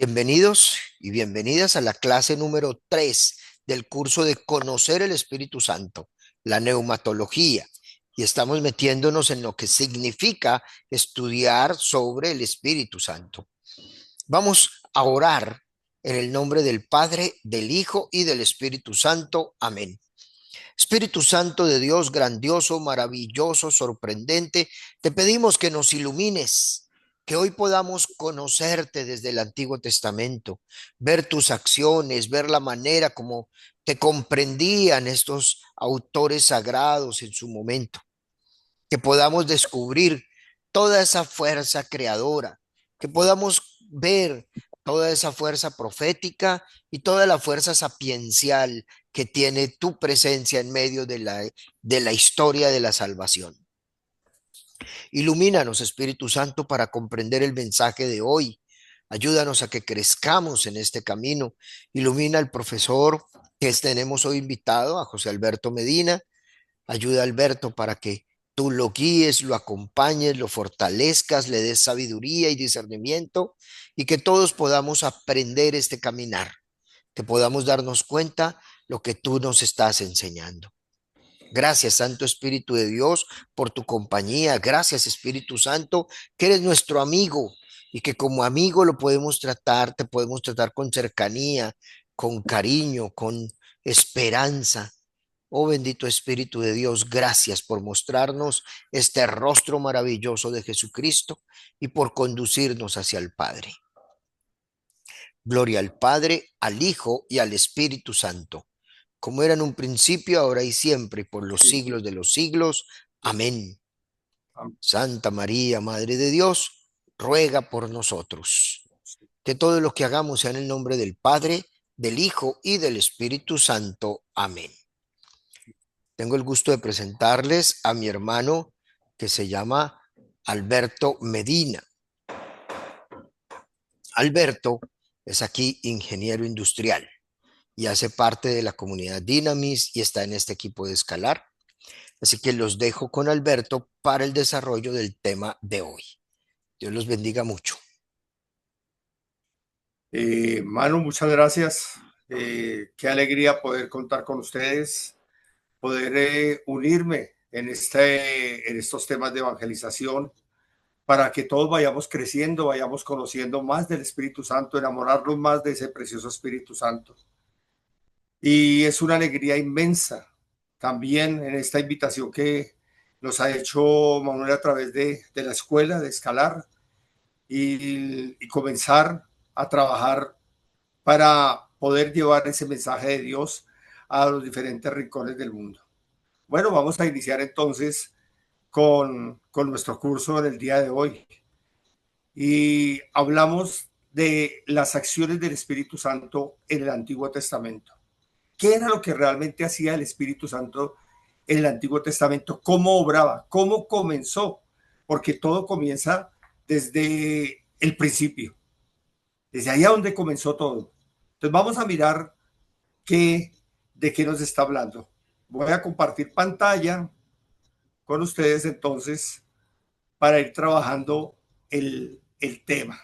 Bienvenidos y bienvenidas a la clase número 3 del curso de Conocer el Espíritu Santo, la neumatología. Y estamos metiéndonos en lo que significa estudiar sobre el Espíritu Santo. Vamos a orar en el nombre del Padre, del Hijo y del Espíritu Santo. Amén. Espíritu Santo de Dios, grandioso, maravilloso, sorprendente, te pedimos que nos ilumines, que hoy podamos conocerte desde el Antiguo Testamento, ver tus acciones, ver la manera como te comprendían estos autores sagrados en su momento, que podamos descubrir toda esa fuerza creadora, que podamos ver toda esa fuerza profética y toda la fuerza sapiencial que tiene tu presencia en medio de la historia de la salvación. Ilumínanos, Espíritu Santo, para comprender el mensaje de hoy. Ayúdanos a que crezcamos en este camino. Ilumina al profesor que tenemos hoy invitado, a José Alberto Medina. Ayuda a Alberto para que tú lo guíes, lo acompañes, lo fortalezcas, le des sabiduría y discernimiento y que todos podamos aprender este caminar, que podamos darnos cuenta lo que tú nos estás enseñando. Gracias, Santo Espíritu de Dios, por tu compañía. Gracias, Espíritu Santo, que eres nuestro amigo y que como amigo lo podemos tratar, te podemos tratar con cercanía, con cariño, con esperanza. Oh bendito Espíritu de Dios, gracias por mostrarnos este rostro maravilloso de Jesucristo y por conducirnos hacia el Padre. Gloria al Padre, al Hijo y al Espíritu Santo, como era en un principio, ahora y siempre, y por los Sí, siglos de los siglos. Amén. am- Santa María, Madre de Dios, ruega por nosotros. Que todo lo que hagamos sea en el nombre del Padre, del Hijo y del Espíritu Santo. Amén. Tengo el gusto de presentarles a mi hermano que se llama Alberto Medina. Alberto es aquí ingeniero industrial y hace parte de la comunidad Dynamis y está en este equipo de Escalar. Así que los dejo con Alberto para el desarrollo del tema de hoy. Dios los bendiga mucho. Manu, muchas gracias. Qué alegría poder contar con ustedes, poder unirme en estos temas de evangelización para que todos vayamos creciendo, vayamos conociendo más del Espíritu Santo, enamorarnos más de ese precioso Espíritu Santo. Y es una alegría inmensa también en esta invitación que nos ha hecho Manuel a través de la escuela de Escalar y comenzar a trabajar para poder llevar ese mensaje de Dios a los diferentes rincones del mundo. Bueno, vamos a iniciar entonces con nuestro curso en el día de hoy. Y hablamos de las acciones del Espíritu Santo en el Antiguo Testamento. ¿Qué era lo que realmente hacía el Espíritu Santo en el Antiguo Testamento? ¿Cómo obraba? ¿Cómo comenzó? Porque todo comienza desde el principio, desde ahí a donde comenzó todo. Entonces vamos a mirar qué, de qué nos está hablando. Voy a compartir pantalla con ustedes entonces para ir trabajando el tema.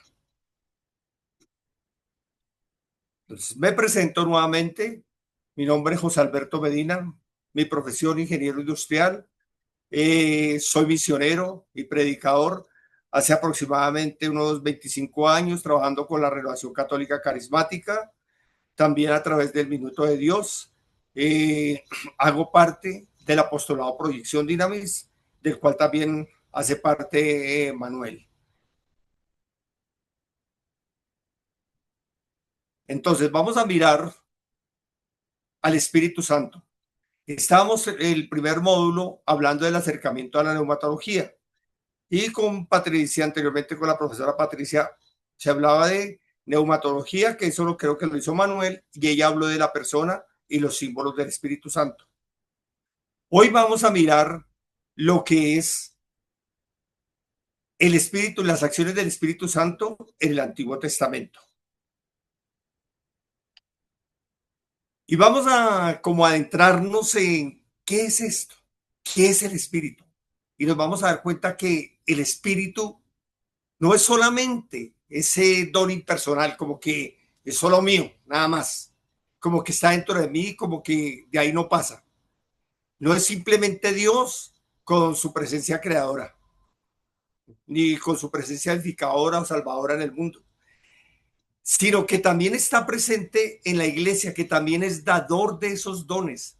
Entonces, me presento nuevamente. Mi nombre es José Alberto Medina, mi profesión ingeniero industrial. Soy misionero y predicador hace aproximadamente unos 25 años trabajando con la Renovación Católica Carismática, también a través del Minuto de Dios. Eh, Hago parte del apostolado Proyección Dinamis, del cual también hace parte Manuel. Entonces, vamos a mirar al Espíritu Santo. Estábamos en el primer módulo hablando del acercamiento a la neumatología y con Patricia, anteriormente con la profesora Patricia, se hablaba de neumatología, que eso lo creo que lo hizo Manuel, y ella habló de la persona y los símbolos del Espíritu Santo. Hoy vamos a mirar lo que es el Espíritu, las acciones del Espíritu Santo en el Antiguo Testamento. Y vamos a como adentrarnos en qué es esto, qué es el Espíritu. Y nos vamos a dar cuenta que el Espíritu no es solamente ese don impersonal, como que es solo mío, nada más, como que está dentro de mí, como que de ahí no pasa. No es simplemente Dios con su presencia creadora, ni con su presencia edificadora o salvadora en el mundo, sino que también está presente en la iglesia, que también es dador de esos dones.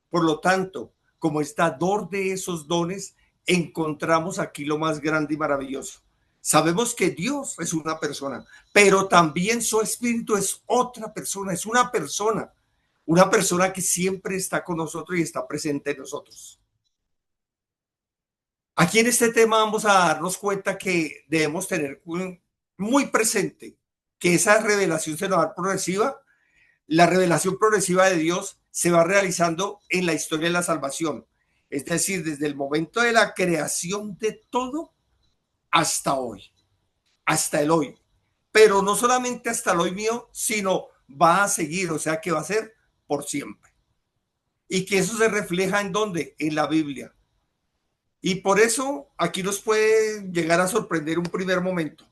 Por lo tanto, como es dador de esos dones, encontramos aquí lo más grande y maravilloso. Sabemos que Dios es una persona, pero también su espíritu es otra persona, es una persona que siempre está con nosotros y está presente en nosotros. Aquí en este tema vamos a darnos cuenta que debemos tener muy presente que esa revelación se nos va a dar progresiva. La revelación progresiva de Dios se va realizando en la historia de la salvación, es decir, desde el momento de la creación de todo hasta hoy, hasta el hoy. Pero no solamente hasta el hoy mío, sino va a seguir, o sea que va a ser por siempre. Y que eso se refleja en dónde? En la Biblia. Y por eso aquí nos puede llegar a sorprender un primer momento,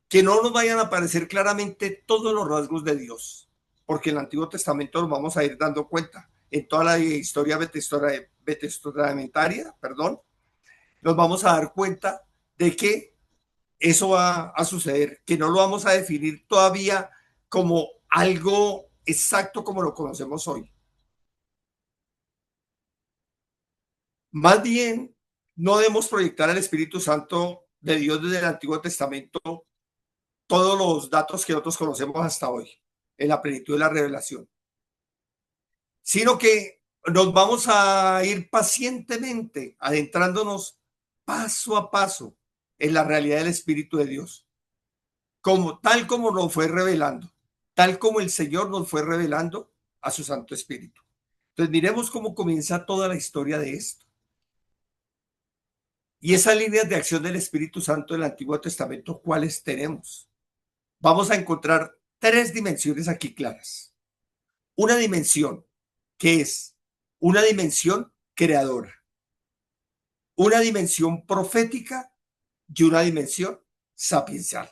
que no nos vayan a aparecer claramente todos los rasgos de Dios, porque en el Antiguo Testamento nos vamos a ir dando cuenta. En toda la historia vetestoramentaria, perdón, nos vamos a dar cuenta de que eso va a suceder, que no lo vamos a definir todavía como algo exacto como lo conocemos hoy. Más bien, no debemos proyectar al Espíritu Santo de Dios desde el Antiguo Testamento todos los datos que nosotros conocemos hasta hoy, en la plenitud de la revelación, sino que nos vamos a ir pacientemente adentrándonos paso a paso en la realidad del Espíritu de Dios, tal como nos fue revelando, tal como el Señor nos fue revelando a su Santo Espíritu. Entonces miremos cómo comienza toda la historia de esto. Y esas líneas de acción del Espíritu Santo del Antiguo Testamento, ¿cuáles tenemos? Vamos a encontrar tres dimensiones aquí claras. Una dimensión que es una dimensión creadora, una dimensión profética y una dimensión sapiencial.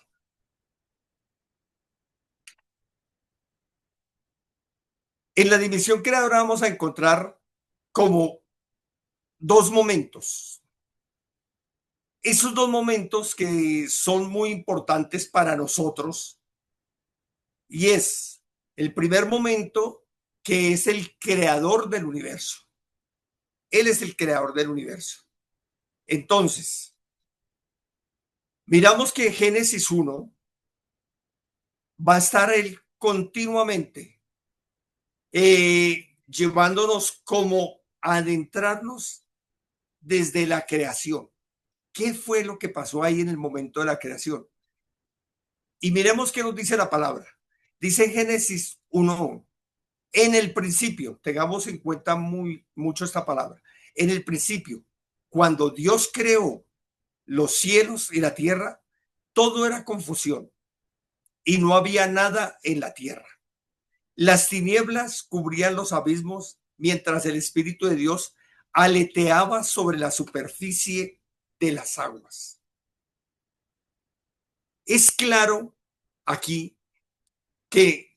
En la dimensión creadora vamos a encontrar como dos momentos. Esos dos momentos que son muy importantes para nosotros, y es el primer momento, que es el creador del universo. Él es el creador del universo. Entonces, miramos que Génesis 1 va a estar él continuamente llevándonos como a adentrarnos desde la creación. ¿Qué fue lo que pasó ahí en el momento de la creación? Y miremos qué nos dice la palabra. Dice en Génesis 1, en el principio, tengamos en cuenta mucho esta palabra, en el principio, cuando Dios creó los cielos y la tierra, todo era confusión y no había nada en la tierra. Las tinieblas cubrían los abismos mientras el Espíritu de Dios aleteaba sobre la superficie de las aguas. Es claro aquí que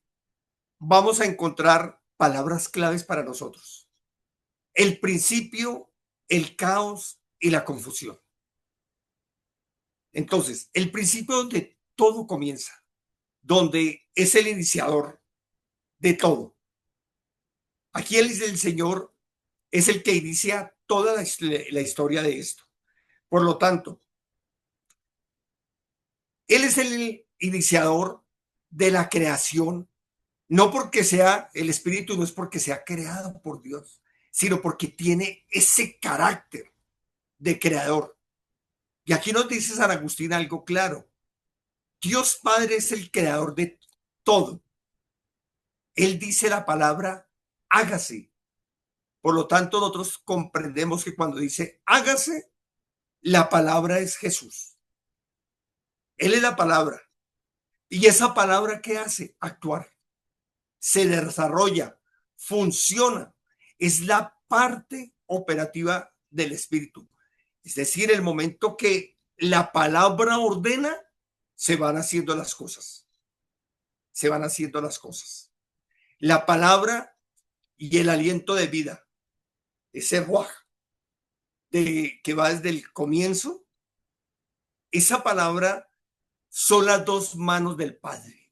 vamos a encontrar palabras claves para nosotros. El principio, el caos y la confusión. Entonces, el principio donde todo comienza, donde es el iniciador de todo. Aquí el Señor es el que inicia toda la historia de esto. Por lo tanto, Él es el iniciador de la creación, no porque sea el Espíritu, no es porque sea creado por Dios, sino porque tiene ese carácter de creador. Y aquí nos dice San Agustín algo claro. Dios Padre es el creador de todo. Él dice la palabra hágase. Por lo tanto, nosotros comprendemos que cuando dice hágase, la palabra es Jesús. Él es la palabra. Y esa palabra, ¿qué hace? Actuar. Se desarrolla, funciona. Es la parte operativa del Espíritu. Es decir, el momento que la palabra ordena, se van haciendo las cosas. Se van haciendo las cosas. La palabra y el aliento de vida, ese ruaj que va desde el comienzo, esa palabra son las dos manos del Padre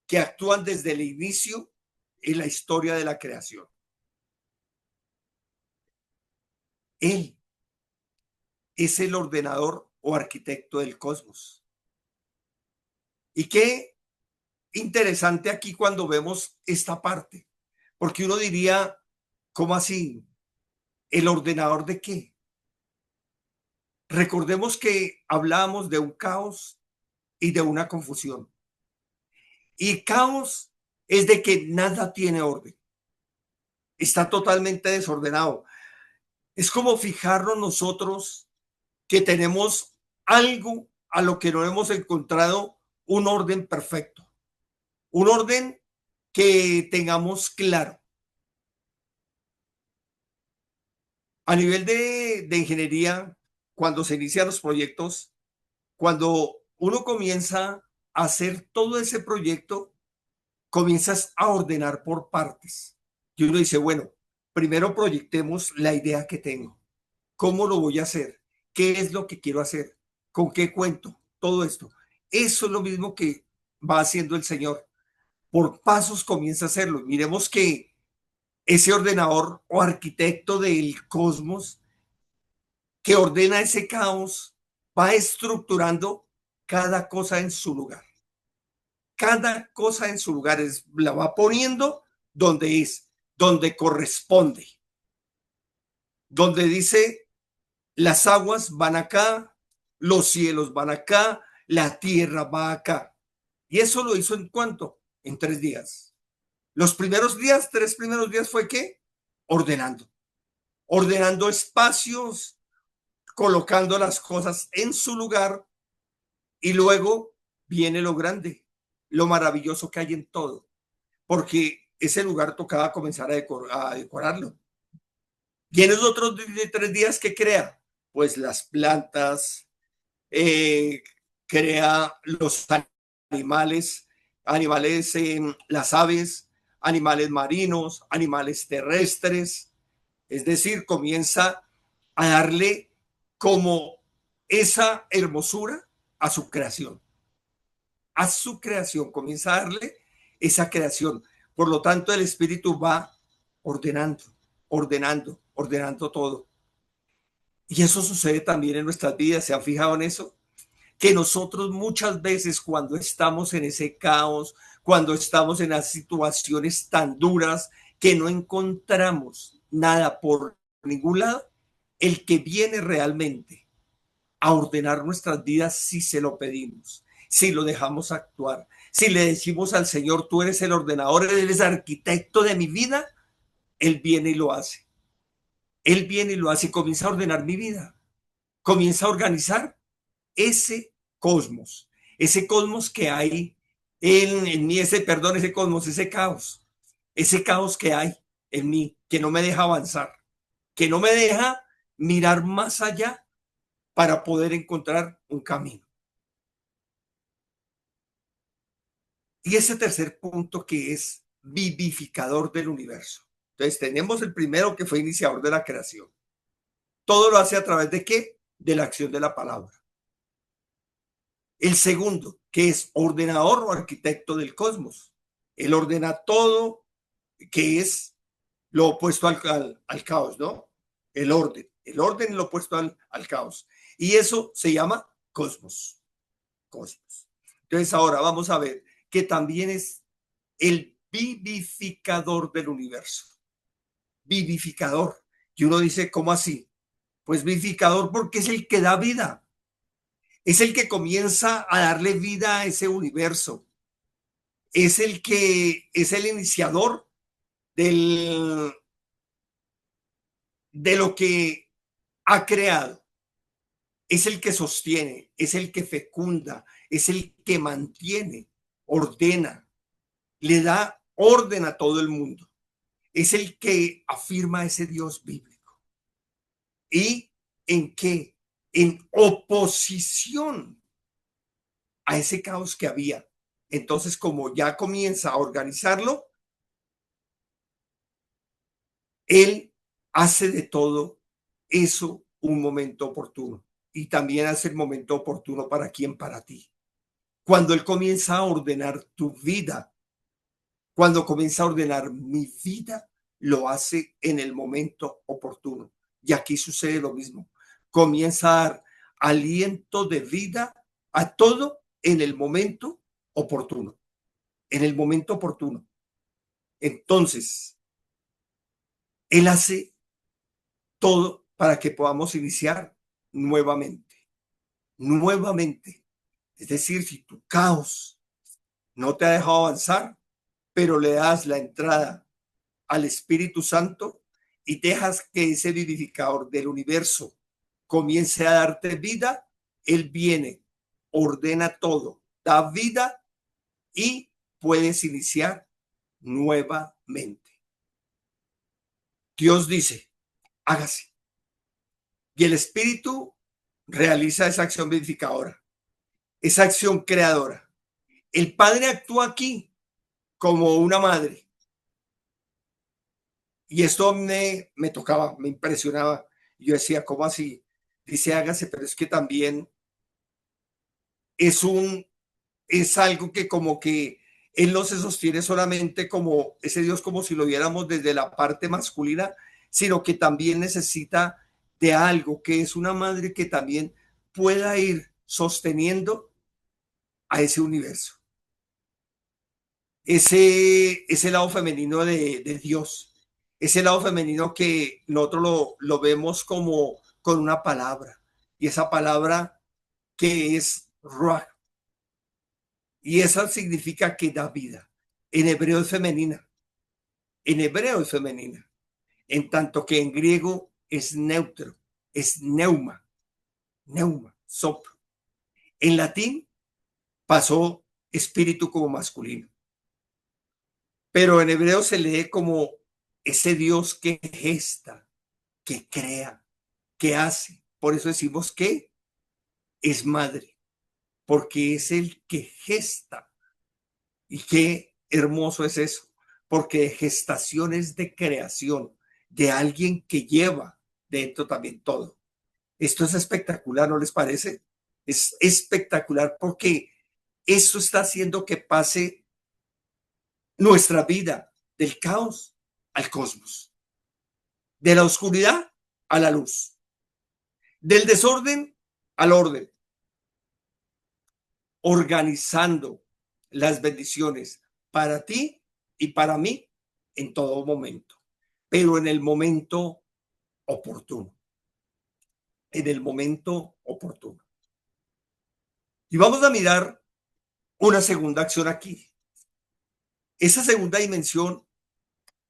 que actúan desde el inicio en la historia de la creación. Él es el ordenador o arquitecto del cosmos. Y qué interesante aquí cuando vemos esta parte, porque uno diría, ¿cómo así? ¿El ordenador de qué? Recordemos que hablábamos de un caos y de una confusión. Y caos es de que nada tiene orden. Está totalmente desordenado. Es como fijarnos nosotros que tenemos algo a lo que no hemos encontrado un orden perfecto. Un orden que tengamos claro. A nivel de ingeniería, cuando se inician los proyectos, cuando uno comienza a hacer todo ese proyecto, comienzas a ordenar por partes. Y uno dice, bueno, primero proyectemos la idea que tengo. ¿Cómo lo voy a hacer? ¿Qué es lo que quiero hacer? ¿Con qué cuento? Todo esto. Eso es lo mismo que va haciendo el Señor. Por pasos comienza a hacerlo. Miremos que ese ordenador o arquitecto del cosmos que ordena ese caos va estructurando cada cosa en su lugar. Cada cosa en su lugar la va poniendo donde es, donde corresponde. Donde dice, las aguas van acá, los cielos van acá, la tierra va acá. Y eso lo hizo en cuánto? En 3 días. Los primeros días, 3 primeros días fue ¿qué? Ordenando. Ordenando espacios, colocando las cosas en su lugar y luego viene lo grande, lo maravilloso que hay en todo, porque ese lugar tocaba comenzar a decorarlo. Y en esos otros 3 días, ¿qué crea? Pues las plantas, eh, crea los animales, las aves, animales marinos, animales terrestres, es decir, comienza a darle como esa hermosura a su creación. A su creación, comienza a darle esa creación. Por lo tanto, el espíritu va ordenando, ordenando, ordenando todo. Y eso sucede también en nuestras vidas. ¿Se han fijado en eso? Que nosotros muchas veces cuando estamos en ese caos, cuando estamos en las situaciones tan duras que no encontramos nada por ningún lado, el que viene realmente a ordenar nuestras vidas si se lo pedimos, si lo dejamos actuar, si le decimos al Señor, tú eres el ordenador, eres el arquitecto de mi vida, Él viene y lo hace. Él viene y lo hace y comienza a ordenar mi vida, comienza a organizar ese cosmos que hay en mí, ese caos que hay en mí, que no me deja avanzar, que no me deja mirar más allá para poder encontrar un camino. Y ese tercer punto que es vivificador del universo. Entonces tenemos el primero que fue iniciador de la creación. Todo lo hace a través de qué? De la acción de la palabra. El segundo, que es ordenador o arquitecto del cosmos. Él ordena todo, que es lo opuesto al caos, ¿no? El orden es lo opuesto al caos. Y eso se llama cosmos. Cosmos. Entonces ahora vamos a ver que también es el vivificador del universo. Vivificador. Y uno dice, ¿cómo así? Pues vivificador porque es el que da vida. Es el que comienza a darle vida a ese universo. Es el que es el iniciador del, de lo que ha creado. Es el que sostiene, es el que fecunda, es el que mantiene, ordena, le da orden a todo el mundo. Es el que afirma ese Dios bíblico. ¿Y en qué? En oposición a a ese caos que había. Entonces, como ya comienza a organizarlo, él hace de todo eso un momento oportuno. Y también hace el momento oportuno para quién, para ti. Cuando él comienza a ordenar tu vida, cuando comienza a ordenar mi vida, lo hace en el momento oportuno. Y aquí sucede lo mismo. Comienza a dar aliento de vida a todo en el momento oportuno. En el momento oportuno. Entonces, él hace todo para que podamos iniciar nuevamente. Nuevamente. Es decir, si tu caos no te ha dejado avanzar, pero le das la entrada al Espíritu Santo y dejas que ese vivificador del universo comience a darte vida, él viene, ordena todo, da vida y puedes iniciar nuevamente. Dios dice, hágase. Y el Espíritu realiza esa acción vivificadora, esa acción creadora. El Padre actúa aquí como una madre. Y esto me tocaba, me impresionaba. Yo decía, ¿cómo así? Dice, hágase, pero es que también es es algo que como que él no se sostiene solamente como ese Dios como si lo viéramos desde la parte masculina, sino que también necesita de algo que es una madre que también pueda ir sosteniendo a ese universo. Ese lado femenino de Dios, ese lado femenino que nosotros lo vemos como con una palabra, y esa palabra que es Ruach, y eso significa que da vida. En hebreo es femenina, en hebreo es femenina, en tanto que en griego es neutro, es neuma, neuma, soplo. En latín pasó espíritu como masculino, pero en hebreo se lee como ese Dios que gesta, que crea, que hace. Por eso decimos que es madre, porque es el que gesta. Y qué hermoso es eso, porque gestación es de creación, de alguien que lleva dentro también todo. Esto es espectacular, ¿no les parece? Es espectacular porque eso está haciendo que pase nuestra vida del caos al cosmos, de la oscuridad a la luz, del desorden al orden, organizando las bendiciones para ti y para mí en todo momento, pero en el momento oportuno, en el momento oportuno. Y vamos a mirar una segunda acción aquí. Esa segunda dimensión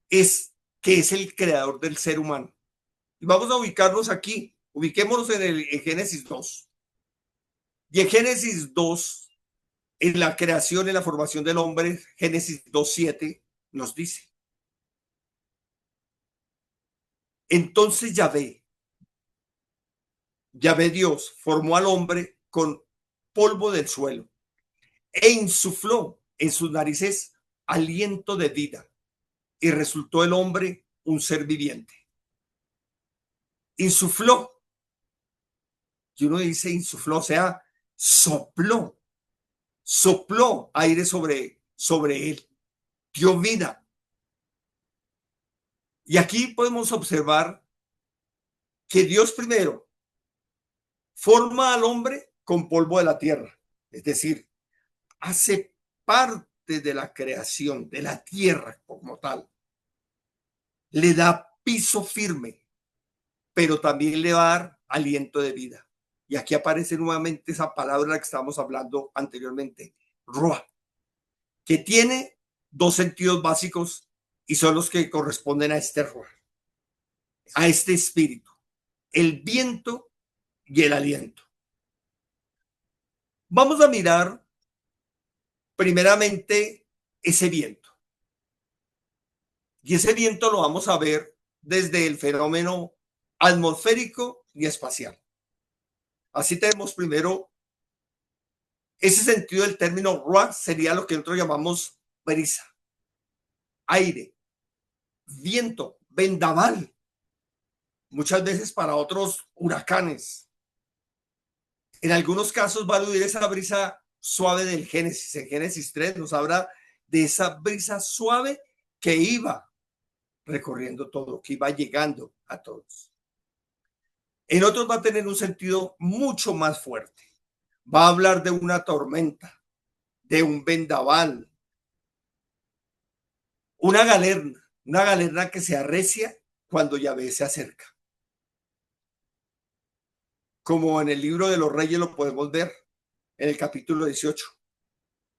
es que es el creador del ser humano. Y vamos a ubicarnos aquí, ubiquémonos en Génesis 2. Y en Génesis 2, en la creación y la formación del hombre, Génesis 2:7 nos dice: entonces Yahvé Dios formó al hombre con polvo del suelo e insufló en sus narices aliento de vida y resultó el hombre un ser viviente. Insufló, y uno dice insufló, o sea, sopló, sopló aire sobre él, dio vida. Y aquí podemos observar que Dios primero forma al hombre con polvo de la tierra, es decir, hace parte de la creación, de la tierra como tal. Le da piso firme, pero también le va a dar aliento de vida. Y aquí aparece nuevamente esa palabra que estábamos hablando anteriormente, Ruach, que tiene dos sentidos básicos y son los que corresponden a este Ruach, a este espíritu, el viento y el aliento. Vamos a mirar primeramente ese viento. Y ese viento lo vamos a ver desde el fenómeno atmosférico y espacial. Así tenemos primero Ese sentido del término ruach sería lo que nosotros llamamos brisa, aire, viento, vendaval, muchas veces para otros huracanes. En algunos casos va a aludir esa brisa suave del Génesis. En Génesis 3 nos habla de esa brisa suave que iba recorriendo todo, que iba llegando a todos. En otros va a tener un sentido mucho más fuerte. Va a hablar de una tormenta, de un vendaval, una galerna que se arrecia cuando Yahvé se acerca. Como en el libro de los Reyes lo podemos ver en el capítulo 18,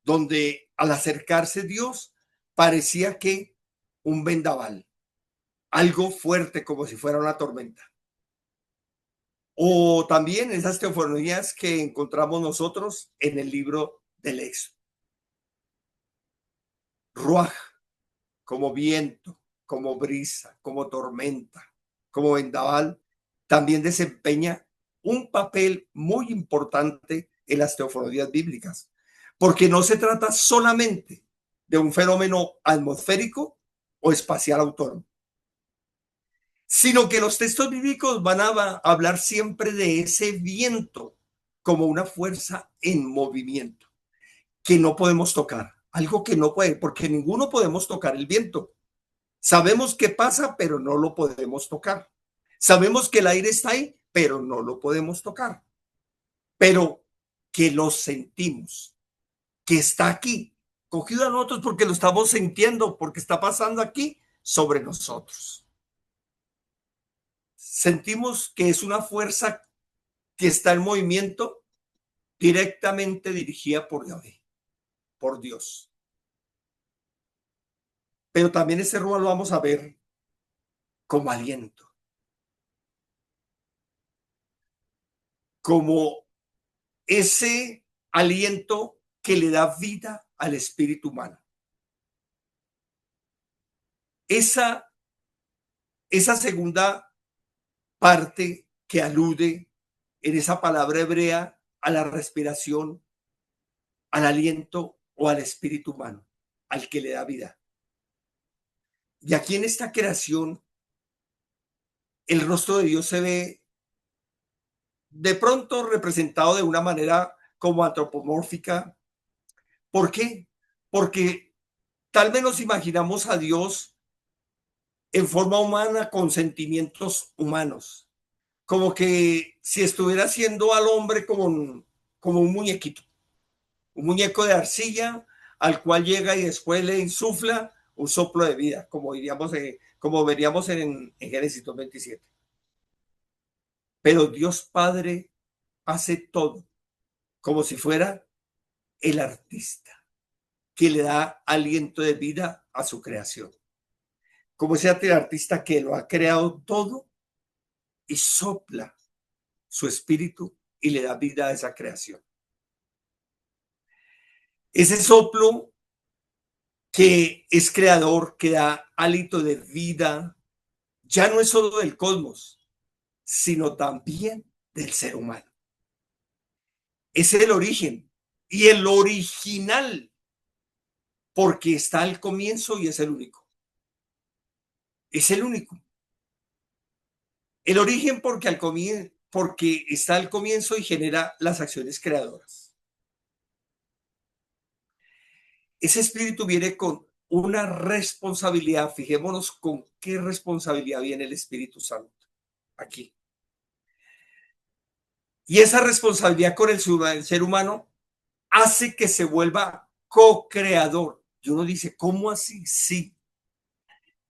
donde al acercarse Dios parecía que un vendaval, algo fuerte como si fuera una tormenta. O también esas teofonías que encontramos nosotros en el libro del Éxodo. Ruaj, como viento, como brisa, como tormenta, como vendaval, también desempeña un papel muy importante en las teofonías bíblicas, porque no se trata solamente de un fenómeno atmosférico o espacial autónomo, sino que los textos bíblicos van a hablar siempre de ese viento como una fuerza en movimiento que no podemos tocar, algo que no puede, porque ninguno podemos tocar el viento. Sabemos qué pasa, pero no lo podemos tocar. Sabemos que el aire está ahí, pero no lo podemos tocar. Pero que lo sentimos, que está aquí, cogido a nosotros porque lo estamos sintiendo, porque está pasando aquí sobre nosotros. Sentimos que es una fuerza que está en movimiento directamente dirigida por Yahvé, por Dios. Pero también ese rúa lo vamos a ver como aliento, como ese aliento que le da vida al espíritu humano. Esa segunda parte que alude en esa palabra hebrea a la respiración, al aliento o al espíritu humano, al que le da vida. Y aquí en esta creación, el rostro de Dios se ve de pronto representado de una manera como antropomórfica. ¿Por qué? Porque tal vez nos imaginamos a Dios en forma humana con sentimientos humanos, como que si estuviera haciendo al hombre como un muñequito, un muñeco de arcilla al cual llega y después le insufla un soplo de vida, como diríamos, como veríamos en Génesis 2:27. Pero Dios Padre hace todo como si fuera el artista que le da aliento de vida a su creación. Como ese artista que lo ha creado todo y sopla su espíritu y le da vida a esa creación. Ese soplo que es creador, que da hálito de vida, ya no es solo del cosmos, sino también del ser humano. Es el origen y el original, porque está al comienzo y es el único. Es el único. El origen porque está al comienzo y genera las acciones creadoras. Ese espíritu viene con una responsabilidad. Fijémonos con qué responsabilidad viene el Espíritu Santo aquí. Y esa responsabilidad con el ser humano hace que se vuelva co-creador. Y uno dice, ¿cómo así? Sí.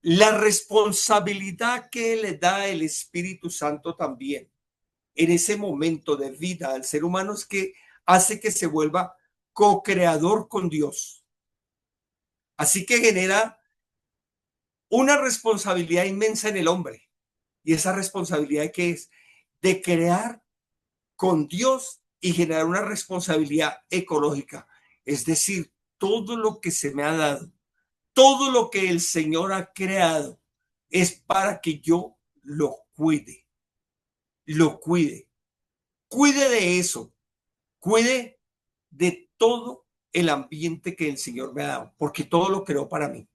La responsabilidad que le da el Espíritu Santo también en ese momento de vida al ser humano es que hace que se vuelva co-creador con Dios. Así que genera una responsabilidad inmensa en el hombre. Y esa responsabilidad que es de crear con Dios y generar una responsabilidad ecológica. Es decir, todo lo que se me ha dado, todo lo que el Señor ha creado es para que yo lo cuide de eso, cuide de todo el ambiente que el Señor me ha dado, porque todo lo creó para mí,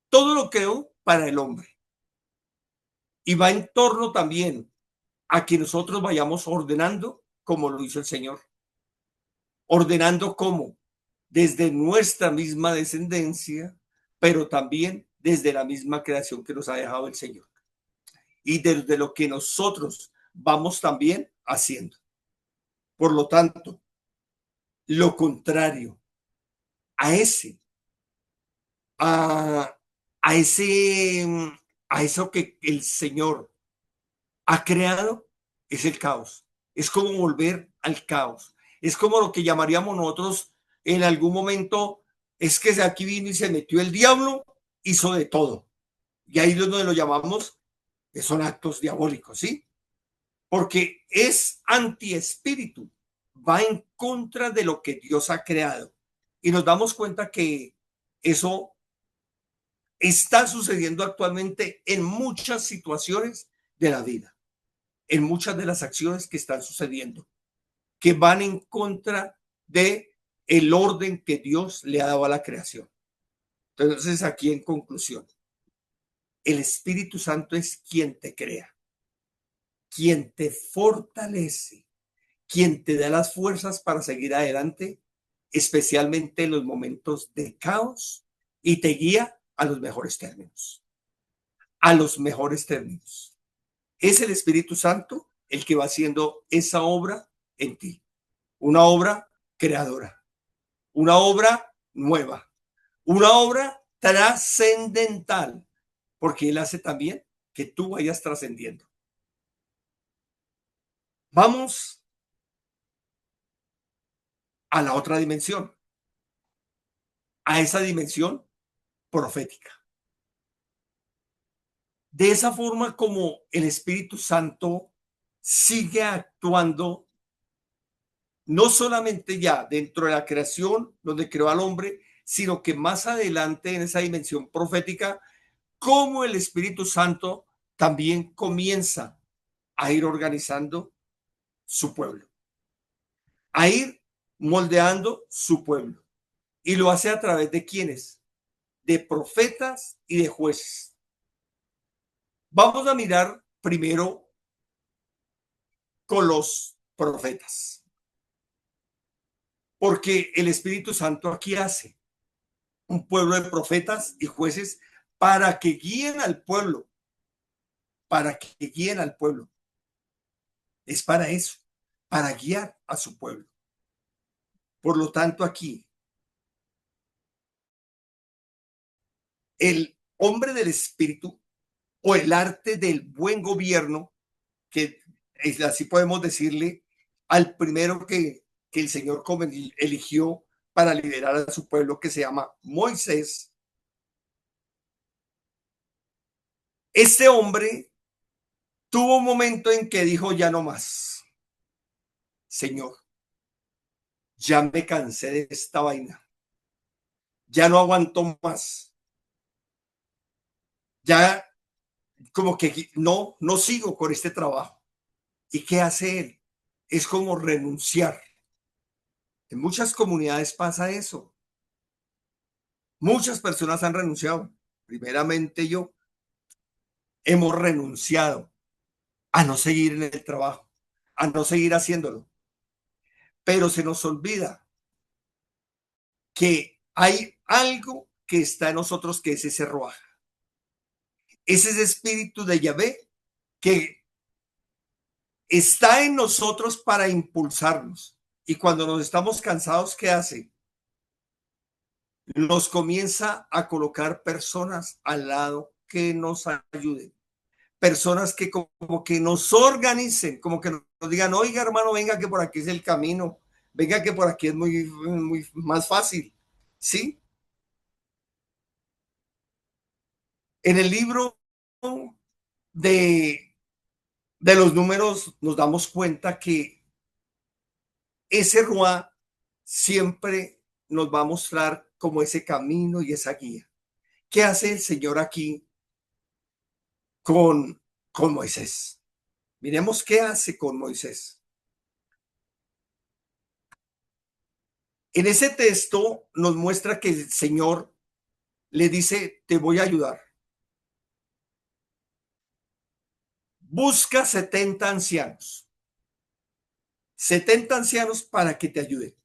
todo lo creó para el hombre. Y va en torno también a que nosotros vayamos ordenando como lo hizo el Señor. Ordenando cómo, desde nuestra misma descendencia, pero también desde la misma creación que nos ha dejado el Señor. Y desde lo que nosotros vamos también haciendo. Por lo tanto, lo contrario a ese, a, a ese, a eso que el Señor ha creado, es el caos. Es como volver al caos. Es como lo que llamaríamos nosotros en algún momento, es que aquí vino y se metió el diablo, hizo de todo. Y ahí es donde lo llamamos, que son actos diabólicos, ¿sí? Porque es antiespíritu, va en contra de lo que Dios ha creado. Y nos damos cuenta que eso está sucediendo actualmente en muchas situaciones de la vida, en muchas de las acciones que están sucediendo, que van en contra de el orden que Dios le ha dado a la creación. Entonces, aquí en conclusión, el Espíritu Santo es quien te crea, quien te fortalece, quien te da las fuerzas para seguir adelante, especialmente en los momentos de caos, y te guía a los mejores términos, a los mejores términos. Es el Espíritu Santo el que va haciendo esa obra en ti, una obra creadora, una obra nueva, una obra trascendental, porque Él hace también que tú vayas trascendiendo. Vamos a la otra dimensión, a esa dimensión profética. De esa forma como el Espíritu Santo sigue actuando, no solamente ya dentro de la creación, donde creó al hombre, sino que más adelante en esa dimensión profética, como el Espíritu Santo también comienza a ir organizando su pueblo, a ir moldeando su pueblo. Y lo hace a través de quienes, de profetas y de jueces. Vamos a mirar primero con los profetas, porque el Espíritu Santo aquí hace un pueblo de profetas y jueces para que guíen al pueblo, para que guíen al pueblo. Es para eso, para guiar a su pueblo. Por lo tanto, aquí, el hombre del Espíritu o el arte del buen gobierno, que es, así podemos decirle, al primero que el Señor eligió para liderar a su pueblo, que se llama Moisés. Este hombre tuvo un momento en que dijo, ya no más, Señor, ya me cansé de esta vaina, ya no aguanto más, ya como que no sigo con este trabajo. ¿Y qué hace él? Es como renunciar. En muchas comunidades pasa eso. Muchas personas han renunciado. Primeramente yo, hemos renunciado a no seguir en el trabajo, a no seguir haciéndolo. Pero se nos olvida que hay algo que está en nosotros, que es ese ruaj. Es ese espíritu de Yahvé que está en nosotros para impulsarnos. Y cuando nos estamos cansados, ¿qué hace? Nos comienza a colocar personas al lado que nos ayuden. Personas que como que nos organicen, como que nos digan, oiga hermano, venga que por aquí es el camino, venga que por aquí es muy más fácil. ¿Sí? En el libro de, de los números nos damos cuenta que ese Ruá siempre nos va a mostrar como ese camino y esa guía. ¿Qué hace el Señor aquí con, con Moisés? Miremos qué hace con Moisés. En ese texto nos muestra que el Señor le dice, te voy a ayudar. Busca 70 ancianos. 70 ancianos para que te ayuden.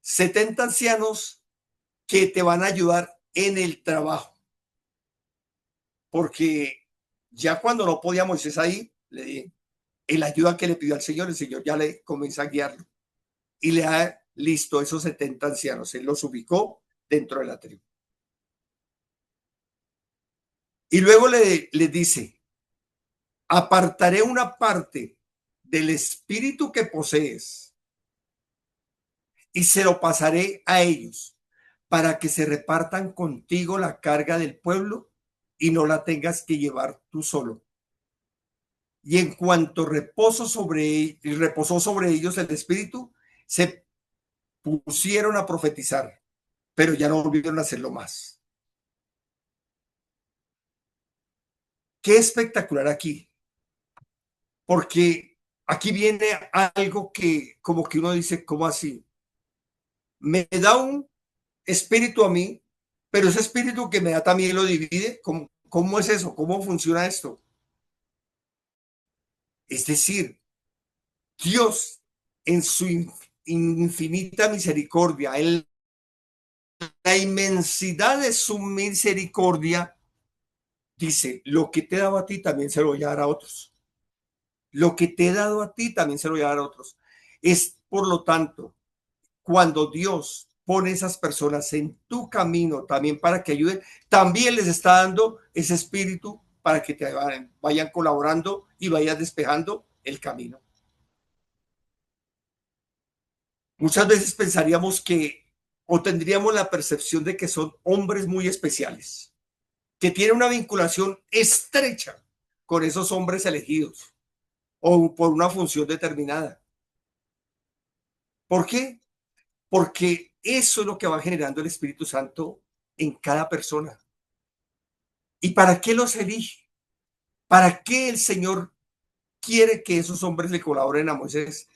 70 ancianos que te van a ayudar en el trabajo. Porque ya cuando no podía Moisés ahí, le dije, la ayuda que le pidió al Señor, el Señor ya le comienza a guiarlo. Y le ha listo esos 70 ancianos. Él los ubicó dentro de la tribu. Y luego le dice, apartaré una parte del espíritu que posees y se lo pasaré a ellos para que se repartan contigo la carga del pueblo y no la tengas que llevar tú solo. Y en cuanto reposó sobre ellos el espíritu, se pusieron a profetizar, pero ya no volvieron a hacerlo más. Qué espectacular aquí, porque aquí viene algo que como que uno dice, ¿cómo así? Me da un espíritu a mí, pero ese espíritu que me da también lo divide. ¿Cómo es eso? ¿Cómo funciona esto? Es decir, Dios en su infinita misericordia, en la inmensidad de su misericordia, dice, lo que te he dado a ti también se lo voy a dar a otros. Lo que te he dado a ti también se lo voy a dar a otros. Es, por lo tanto, cuando Dios pone esas personas en tu camino también para que ayuden, también les está dando ese espíritu para que te vayan colaborando y vayan despejando el camino. Muchas veces pensaríamos que o tendríamos la percepción de que son hombres muy especiales, que tienen una vinculación estrecha con esos hombres elegidos o por una función determinada. ¿Por qué? Porque eso es lo que va generando el Espíritu Santo en cada persona. ¿Y para qué los elige? ¿Para qué el Señor quiere que esos hombres le colaboren a Moisés?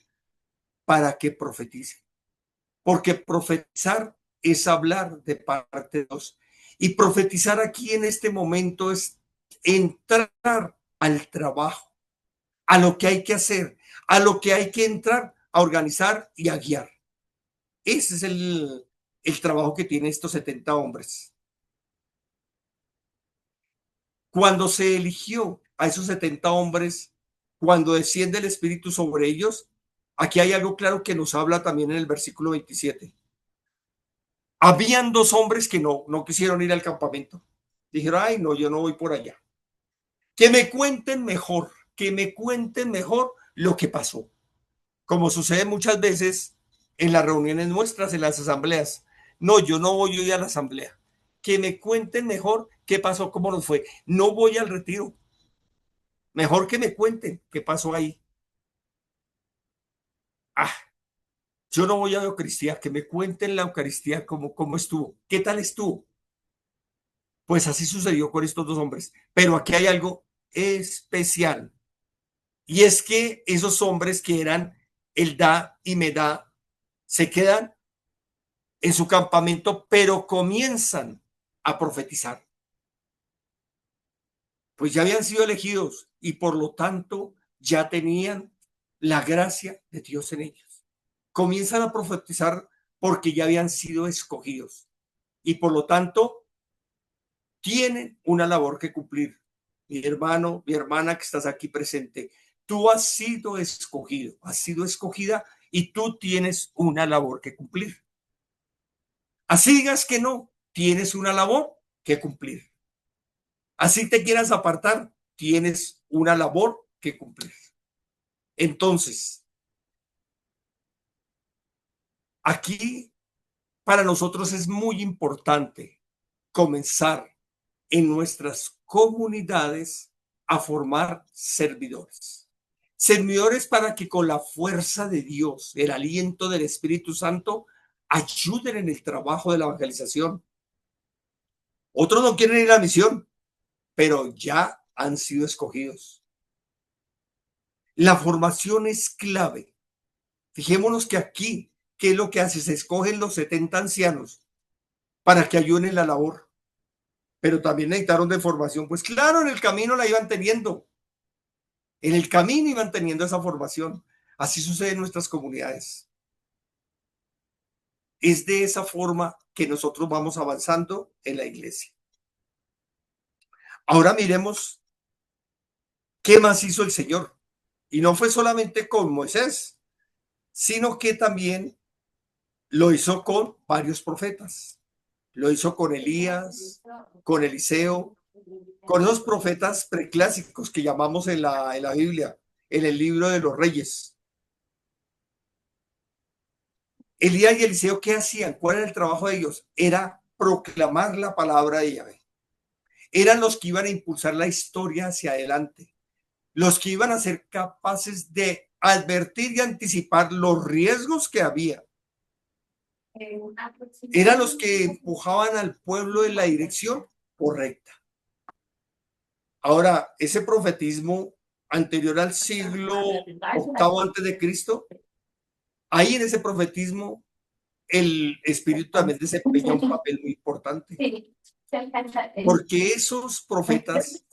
Para que profetice. Porque profetizar es hablar de parte de Dios. Y profetizar aquí en este momento es entrar al trabajo, a lo que hay que hacer, a lo que hay que entrar a organizar y a guiar. Ese es el trabajo que tienen estos 70 hombres. Cuando se eligió a esos 70 hombres, cuando desciende el Espíritu sobre ellos, aquí hay algo claro que nos habla también en el versículo 27. Habían dos hombres que no quisieron ir al campamento. Dijeron, ay, no, yo no voy por allá. Que me cuenten mejor lo que pasó. Como sucede muchas veces en las reuniones nuestras, en las asambleas. No, yo no voy hoy a la asamblea. Que me cuenten mejor qué pasó, cómo nos fue. No voy al retiro. Mejor que me cuenten qué pasó ahí. Ah, yo no voy a la Eucaristía, que me cuenten la Eucaristía cómo estuvo. ¿Qué tal estuvo? Pues así sucedió con estos dos hombres. Pero aquí hay algo especial. Y es que esos hombres que eran el da y me da, se quedan en su campamento, pero comienzan a profetizar. Pues ya habían sido elegidos y por lo tanto ya tenían la gracia de Dios en ellos. Comienzan a profetizar porque ya habían sido escogidos y por lo tanto tienen una labor que cumplir. Mi hermano, mi hermana que estás aquí presente, tú has sido escogido, has sido escogida y tú tienes una labor que cumplir. Así digas que no, tienes una labor que cumplir. Así te quieras apartar, tienes una labor que cumplir. Entonces, aquí para nosotros es muy importante comenzar en nuestras comunidades a formar servidores. Servidores para que con la fuerza de Dios, el aliento del Espíritu Santo, ayuden en el trabajo de la evangelización. Otros no quieren ir a la misión, pero ya han sido escogidos. La formación es clave. Fijémonos que aquí ¿qué es lo que hace? Se escogen los 70 ancianos para que ayuden en la labor, pero también necesitaron de formación. Pues claro, en el camino la iban teniendo, en el camino iban teniendo esa formación. Así sucede en nuestras comunidades. Es de esa forma que nosotros vamos avanzando en la iglesia. Ahora miremos qué más hizo el Señor. Y no fue solamente con Moisés, sino que también lo hizo con varios profetas. Lo hizo con Elías, con Eliseo, con esos profetas preclásicos que llamamos en la Biblia, en el libro de los reyes. Elías y Eliseo, ¿qué hacían? ¿Cuál era el trabajo de ellos? Era proclamar la palabra de Yahvé. Eran los que iban a impulsar la historia hacia adelante, los que iban a ser capaces de advertir y anticipar los riesgos que había. Eran los que empujaban al pueblo en la dirección correcta. Ahora, ese profetismo anterior al siglo octavo antes de Cristo, ahí en ese profetismo el espíritu también desempeña un papel muy importante, porque esos profetas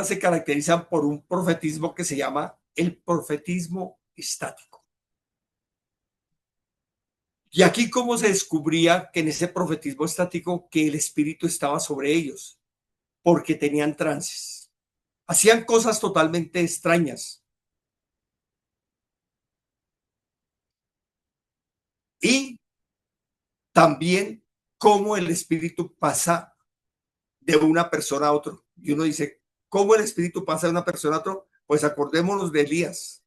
se caracterizan por un profetismo que se llama el profetismo estático. Y aquí cómo se descubría que en ese profetismo estático que el espíritu estaba sobre ellos, porque tenían trances, hacían cosas totalmente extrañas. Y también cómo el espíritu pasa de una persona a otro. Y uno dice, ¿cómo el espíritu pasa de una persona a otro? Pues acordémonos de Elías.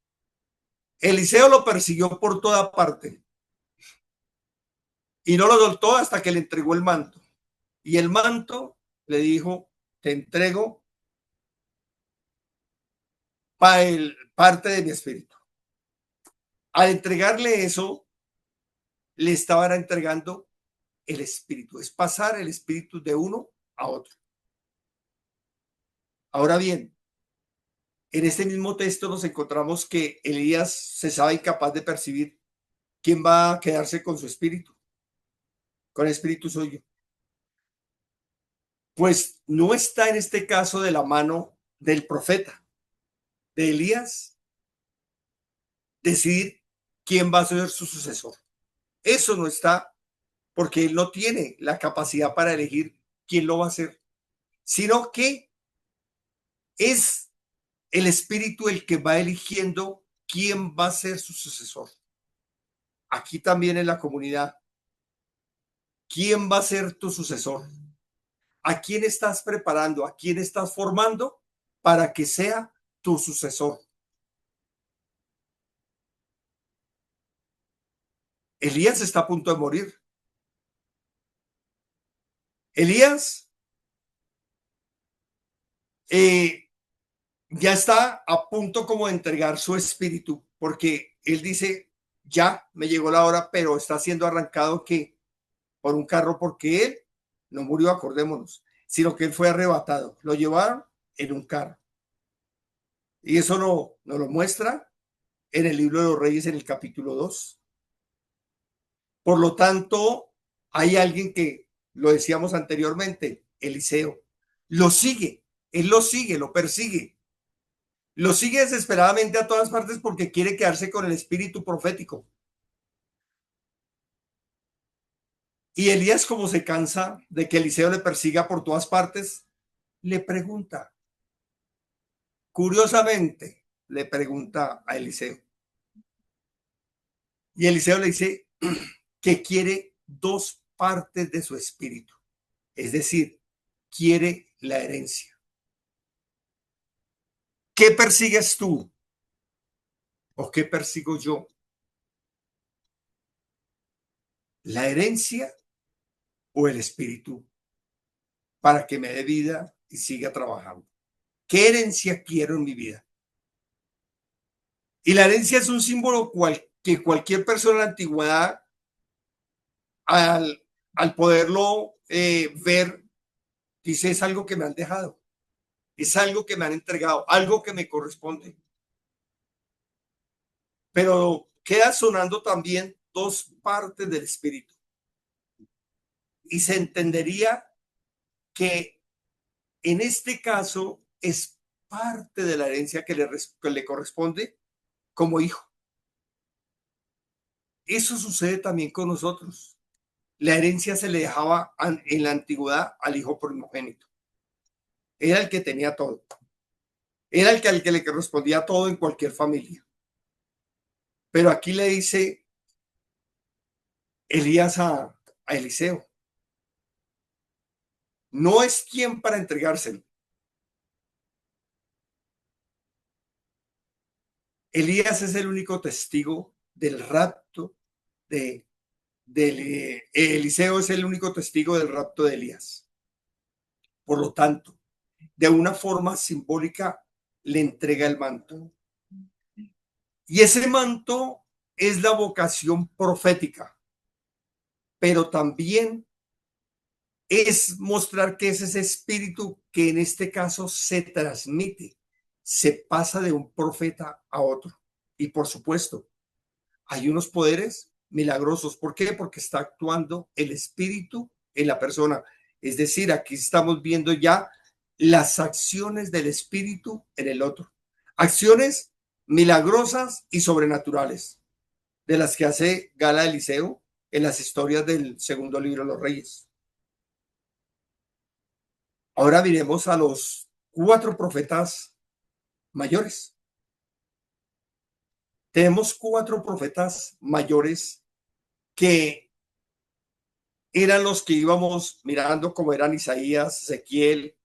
Eliseo lo persiguió por toda parte y no lo soltó hasta que le entregó el manto. Y el manto le dijo, te entrego parte de mi espíritu. Al entregarle eso, le estaban entregando el espíritu. Es pasar el espíritu de uno a otro. Ahora bien, en este mismo texto nos encontramos que Elías se sabe incapaz de percibir quién va a quedarse con su espíritu, con el espíritu suyo. Pues no está en este caso de la mano del profeta, de Elías, decidir quién va a ser su sucesor. Eso no está porque él no tiene la capacidad para elegir quién lo va a hacer, sino que es el espíritu el que va eligiendo quién va a ser su sucesor. Aquí también en la comunidad, ¿quién va a ser tu sucesor? ¿A quién estás preparando? ¿A quién estás formando para que sea tu sucesor? Elías está a punto de morir. Elías ya está a punto como de entregar su espíritu, porque él dice, ya me llegó la hora, pero está siendo arrancado que por un carro, porque él no murió, acordémonos, sino que él fue arrebatado. Lo llevaron en un carro. Y eso nos lo muestra en el libro de los Reyes, en el capítulo 2. Por lo tanto, hay alguien que, lo decíamos anteriormente, Eliseo, lo sigue, él lo persigue. Lo sigue desesperadamente a todas partes porque quiere quedarse con el espíritu profético. Y Elías, como se cansa de que Eliseo le persiga por todas partes, le pregunta, curiosamente, le pregunta a Eliseo. Y Eliseo le dice que quiere dos partes de su espíritu. Es decir, quiere la herencia. ¿Qué persigues tú? ¿O qué persigo yo? ¿La herencia o el espíritu para que me dé vida y siga trabajando? ¿Qué herencia quiero en mi vida? Y la herencia es un símbolo que cualquier persona de la antigüedad, al poderlo ver, dice, es algo que me han dejado. es algo que me han entregado, algo que me corresponde. Pero queda sonando también dos partes del espíritu. Y se entendería que en este caso es parte de la herencia que le corresponde como hijo. Eso sucede también con nosotros. La herencia se le dejaba en la antigüedad al hijo primogénito. Era el que tenía todo. Era el que al que le correspondía todo en cualquier familia. Pero aquí le dice Elías a Eliseo, no es quien para entregárselo. Elías es el único testigo del rapto de Eliseo es el único testigo del rapto de Elías. Por lo tanto, de una forma simbólica le entrega el manto. Y ese manto es la vocación profética, pero también es mostrar que es ese espíritu que en este caso se transmite, se pasa de un profeta a otro. Y por supuesto, hay unos poderes milagrosos. ¿Por qué? Porque está actuando el espíritu en la persona. Es decir, aquí estamos viendo ya las acciones del espíritu en el otro. Acciones milagrosas y sobrenaturales, de las que hace gala Eliseo en las historias del segundo libro de los Reyes. Ahora miremos a los 4 profetas mayores. Tenemos 4 profetas mayores que eran los que íbamos mirando, como eran Isaías, Ezequiel,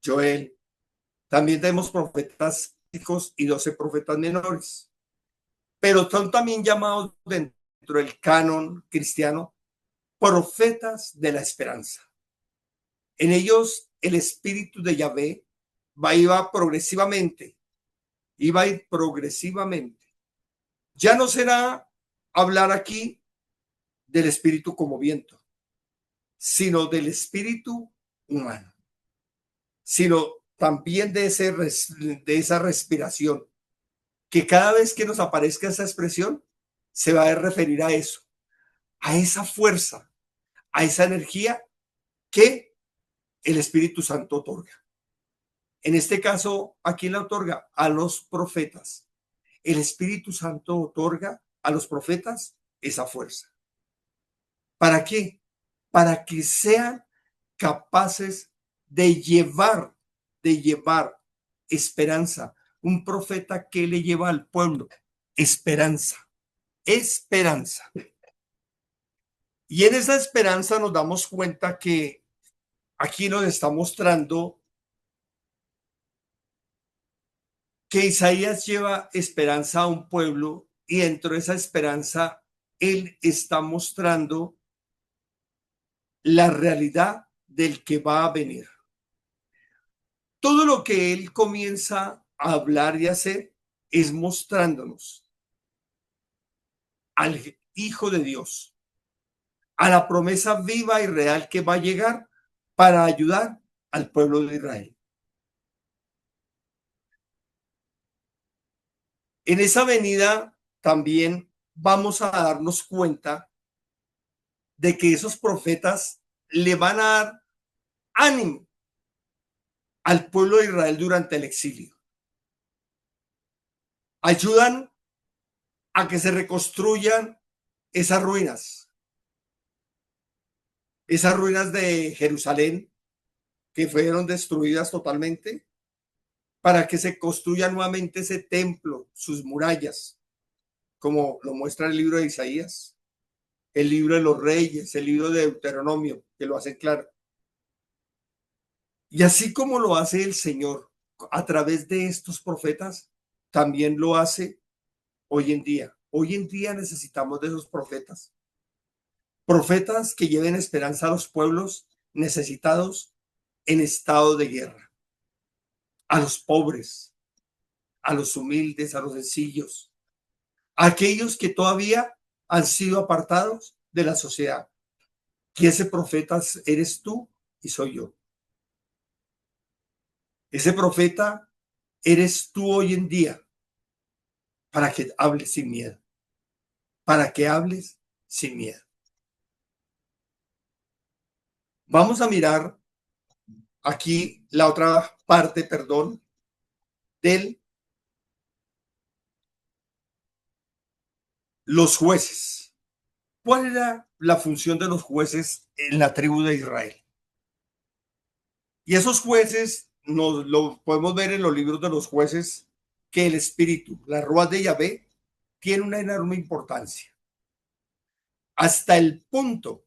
Joel. También tenemos profetas hijos y 12 profetas menores, pero son también llamados dentro del canon cristiano profetas de la esperanza. En ellos el espíritu de Yahvé iba progresivamente, iba a ir progresivamente. Ya no será hablar aquí del espíritu como viento, sino del espíritu humano, sino también de esa respiración, que cada vez que nos aparezca esa expresión, se va a referir a eso, a esa fuerza, a esa energía que el Espíritu Santo otorga. En este caso, ¿a quién la otorga? A los profetas. El Espíritu Santo otorga a los profetas esa fuerza. ¿Para qué? Para que sean capaces de llevar esperanza. Un profeta que le lleva al pueblo esperanza, esperanza. Y en esa esperanza nos damos cuenta que aquí nos está mostrando que Isaías lleva esperanza a un pueblo y dentro de esa esperanza él está mostrando la realidad del que va a venir. Todo lo que él comienza a hablar y hacer es mostrándonos al Hijo de Dios, a la promesa viva y real que va a llegar para ayudar al pueblo de Israel. En esa venida también vamos a darnos cuenta de que esos profetas le van a dar ánimo al pueblo de Israel durante el exilio. Ayudan a que se reconstruyan esas ruinas de Jerusalén que fueron destruidas totalmente, para que se construya nuevamente ese templo, sus murallas, como lo muestra el libro de Isaías, el libro de los Reyes, el libro de Deuteronomio, que lo hacen claro. Y así como lo hace el Señor a través de estos profetas, también lo hace hoy en día. Hoy en día necesitamos de esos profetas. Profetas que lleven esperanza a los pueblos necesitados en estado de guerra, a los pobres, a los humildes, a los sencillos, a aquellos que todavía han sido apartados de la sociedad. Que ese profeta eres tú y soy yo. Ese profeta eres tú hoy en día para que hables sin miedo, para que hables sin miedo. Vamos a mirar aquí la otra parte, perdón, de los jueces. ¿Cuál era la función de los jueces en la tribu de Israel? Y esos jueces nos lo podemos ver en los libros de los jueces, que el espíritu, la Ruach de Yahvé, tiene una enorme importancia. Hasta el punto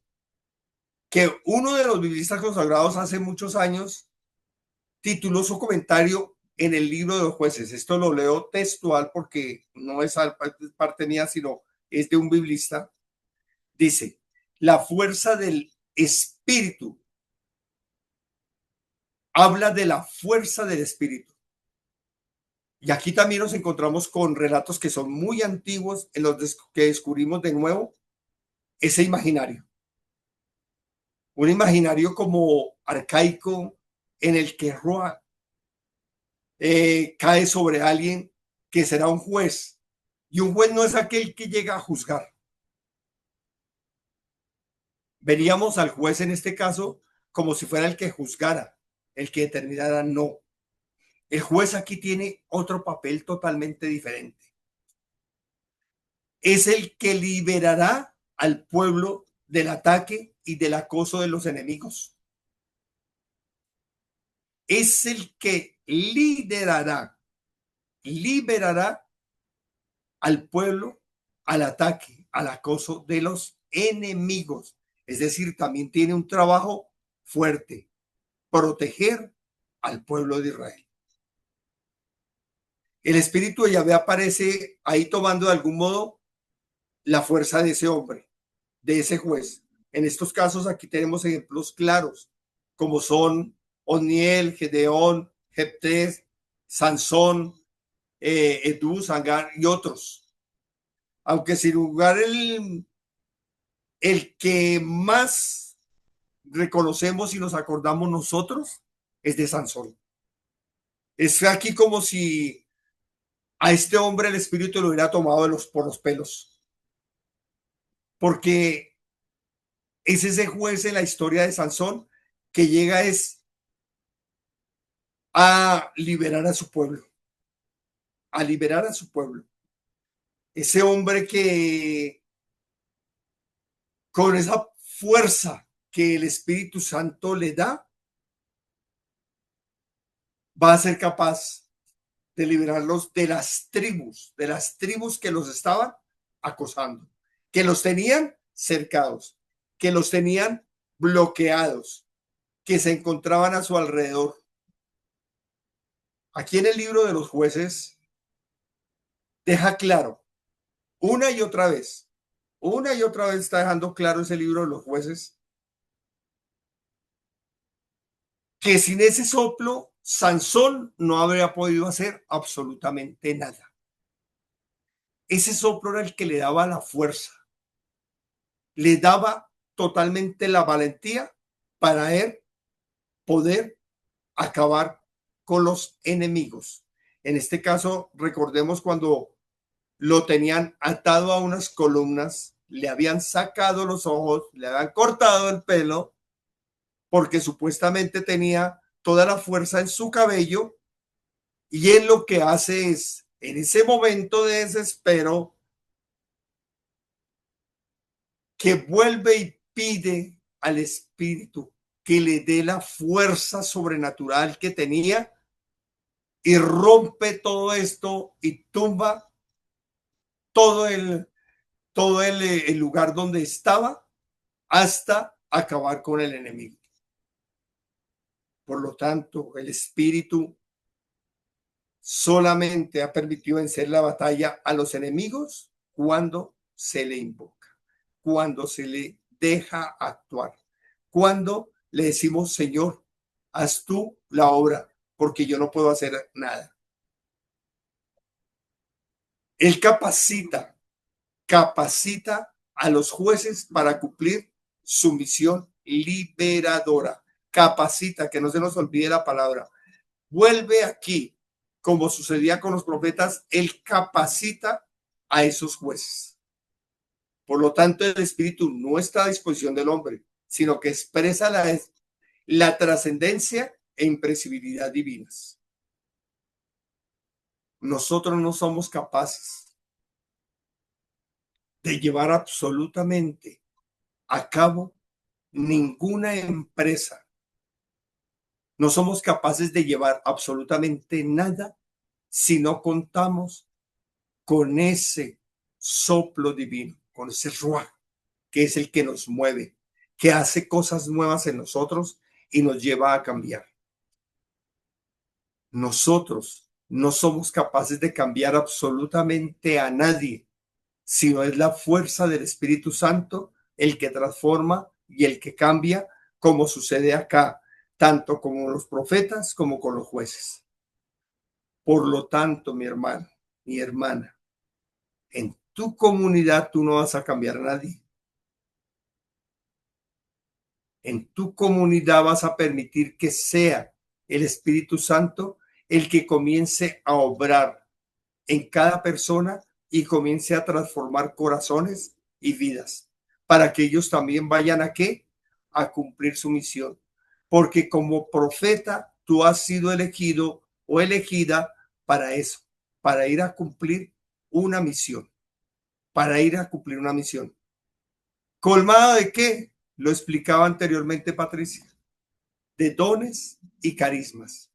que uno de los biblistas consagrados hace muchos años tituló su comentario en el libro de los jueces. Esto lo leo textual porque no es parte mía, sino es de un biblista. Dice, la fuerza del espíritu habla de la fuerza del espíritu. Y aquí también nos encontramos con relatos que son muy antiguos, en los que descubrimos de nuevo ese imaginario. Un imaginario como arcaico en el que Roa cae sobre alguien que será un juez. Y un juez no es aquel que llega a juzgar. Veríamos al juez en este caso como si fuera el que juzgara, el que determinara no. El juez aquí tiene otro papel totalmente diferente. Es el que liberará al pueblo del ataque y del acoso de los enemigos. Es el que liberará al pueblo al ataque, al acoso de los enemigos. Es decir, también tiene un trabajo fuerte, proteger al pueblo de Israel. El espíritu de Yahvé aparece ahí tomando de algún modo la fuerza de ese hombre, de ese juez. En estos casos aquí tenemos ejemplos claros, como son Oniel, Gedeón, Jeftés, Sansón, Edú, Sangar y otros. Aunque sin lugar el que más reconocemos y nos acordamos nosotros es de Sansón. Es aquí como si a este hombre el espíritu lo hubiera tomado por los pelos, porque es ese juez en la historia de Sansón que llega es a liberar a su pueblo, a liberar a su pueblo. Ese hombre que con esa fuerza que el Espíritu Santo le da, va a ser capaz de liberarlos de las tribus que los estaban acosando, que los tenían cercados, que los tenían bloqueados, que se encontraban a su alrededor. Aquí en el libro de los jueces deja claro una y otra vez está dejando claro ese libro de los jueces que sin ese soplo Sansón no habría podido hacer absolutamente nada. Ese soplo era el que le daba la fuerza, le daba totalmente la valentía para él poder acabar con los enemigos. En este caso, recordemos cuando lo tenían atado a unas columnas, le habían sacado los ojos, le habían cortado el pelo, porque supuestamente tenía toda la fuerza en su cabello, y él lo que hace es, en ese momento de desespero, que vuelve y pide al espíritu que le dé la fuerza sobrenatural que tenía y rompe todo esto y tumba todo el lugar donde estaba hasta acabar con el enemigo. Por lo tanto, el espíritu solamente ha permitido vencer la batalla a los enemigos cuando se le invoca, cuando se le deja actuar, cuando le decimos, Señor, haz tú la obra, porque yo no puedo hacer nada. Él capacita a los jueces para cumplir su misión liberadora. Capacita, que no se nos olvide la palabra. vuelve aquí, como sucedía con los profetas, él capacita a esos jueces. Por lo tanto, el espíritu no está a disposición del hombre, sino que expresa la trascendencia e impresibilidad divinas. Nosotros no somos capaces de llevar absolutamente a cabo ninguna empresa. No somos capaces de llevar absolutamente nada si no contamos con ese soplo divino, con ese ruaj, que es el que nos mueve, que hace cosas nuevas en nosotros y nos lleva a cambiar. Nosotros no somos capaces de cambiar absolutamente a nadie, sino es la fuerza del Espíritu Santo el que transforma y el que cambia, como sucede acá, tanto con los profetas como con los jueces. Por lo tanto, mi hermano, mi hermana, en tu comunidad tú no vas a cambiar a nadie. En tu comunidad vas a permitir que sea el Espíritu Santo el que comience a obrar en cada persona y comience a transformar corazones y vidas para que ellos también vayan a qué? A cumplir su misión. Porque como profeta tú has sido elegido o elegida para eso, para ir a cumplir una misión, para ir a cumplir una misión. ¿Colmada de qué? Lo explicaba anteriormente Patricia, de dones y carismas,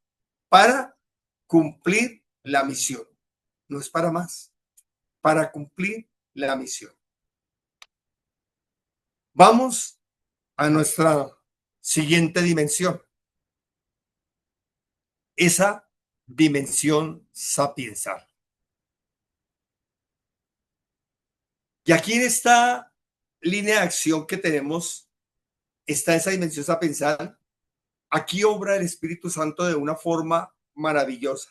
para cumplir la misión. No es para más, para cumplir la misión. Vamos a nuestra siguiente dimensión, esa dimensión sapiensal. Y aquí en esta línea de acción que tenemos, está esa dimensión sapiensal. Aquí obra el Espíritu Santo de una forma maravillosa,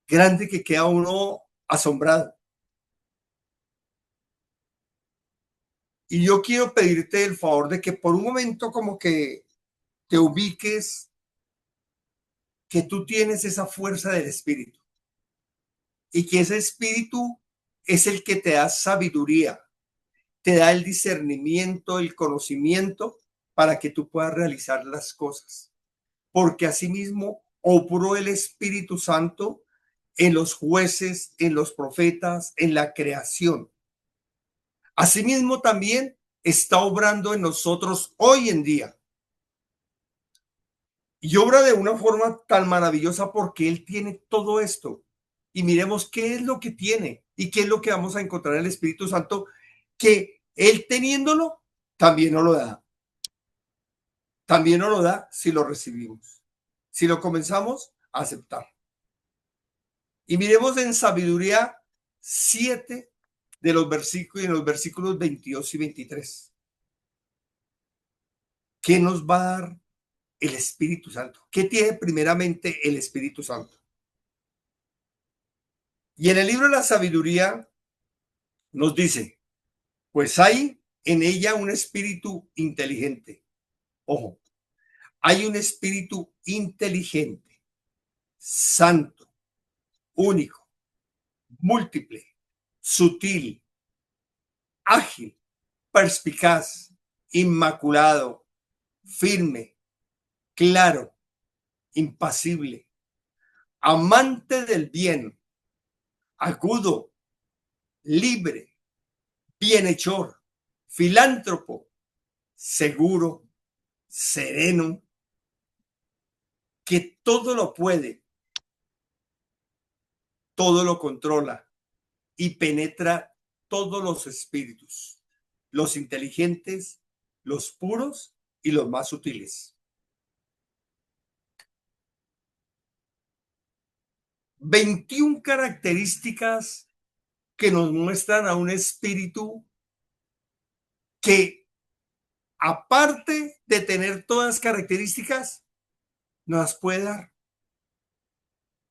grande, que queda uno asombrado. Y yo quiero pedirte el favor de que por un momento como que te ubiques, que tú tienes esa fuerza del Espíritu y que ese Espíritu es el que te da sabiduría, te da el discernimiento, el conocimiento para que tú puedas realizar las cosas. Porque asimismo obró el Espíritu Santo en los jueces, en los profetas, en la creación. Asimismo también está obrando en nosotros hoy en día. Y obra de una forma tan maravillosa porque Él tiene todo esto. Y miremos qué es lo que tiene y qué es lo que vamos a encontrar en el Espíritu Santo, que Él teniéndolo, también nos lo da. También nos lo da si lo recibimos, si lo comenzamos a aceptar. Y miremos en Sabiduría 7 de los versículos, en los versículos 22 y 23. ¿Qué nos va a dar el Espíritu Santo? ¿Qué tiene primeramente el Espíritu Santo? Y en el libro de la Sabiduría nos dice, pues hay en ella un espíritu inteligente. Ojo, hay un espíritu inteligente, santo, único, múltiple, sutil, ágil, perspicaz, inmaculado, firme, claro, impasible, amante del bien, agudo, libre, bienhechor, filántropo, seguro, sereno, que todo lo puede, todo lo controla y penetra todos los espíritus, los inteligentes, los puros y los más sutiles. 21 características que nos muestran a un espíritu que, aparte de tener todas las características, nos las puede dar.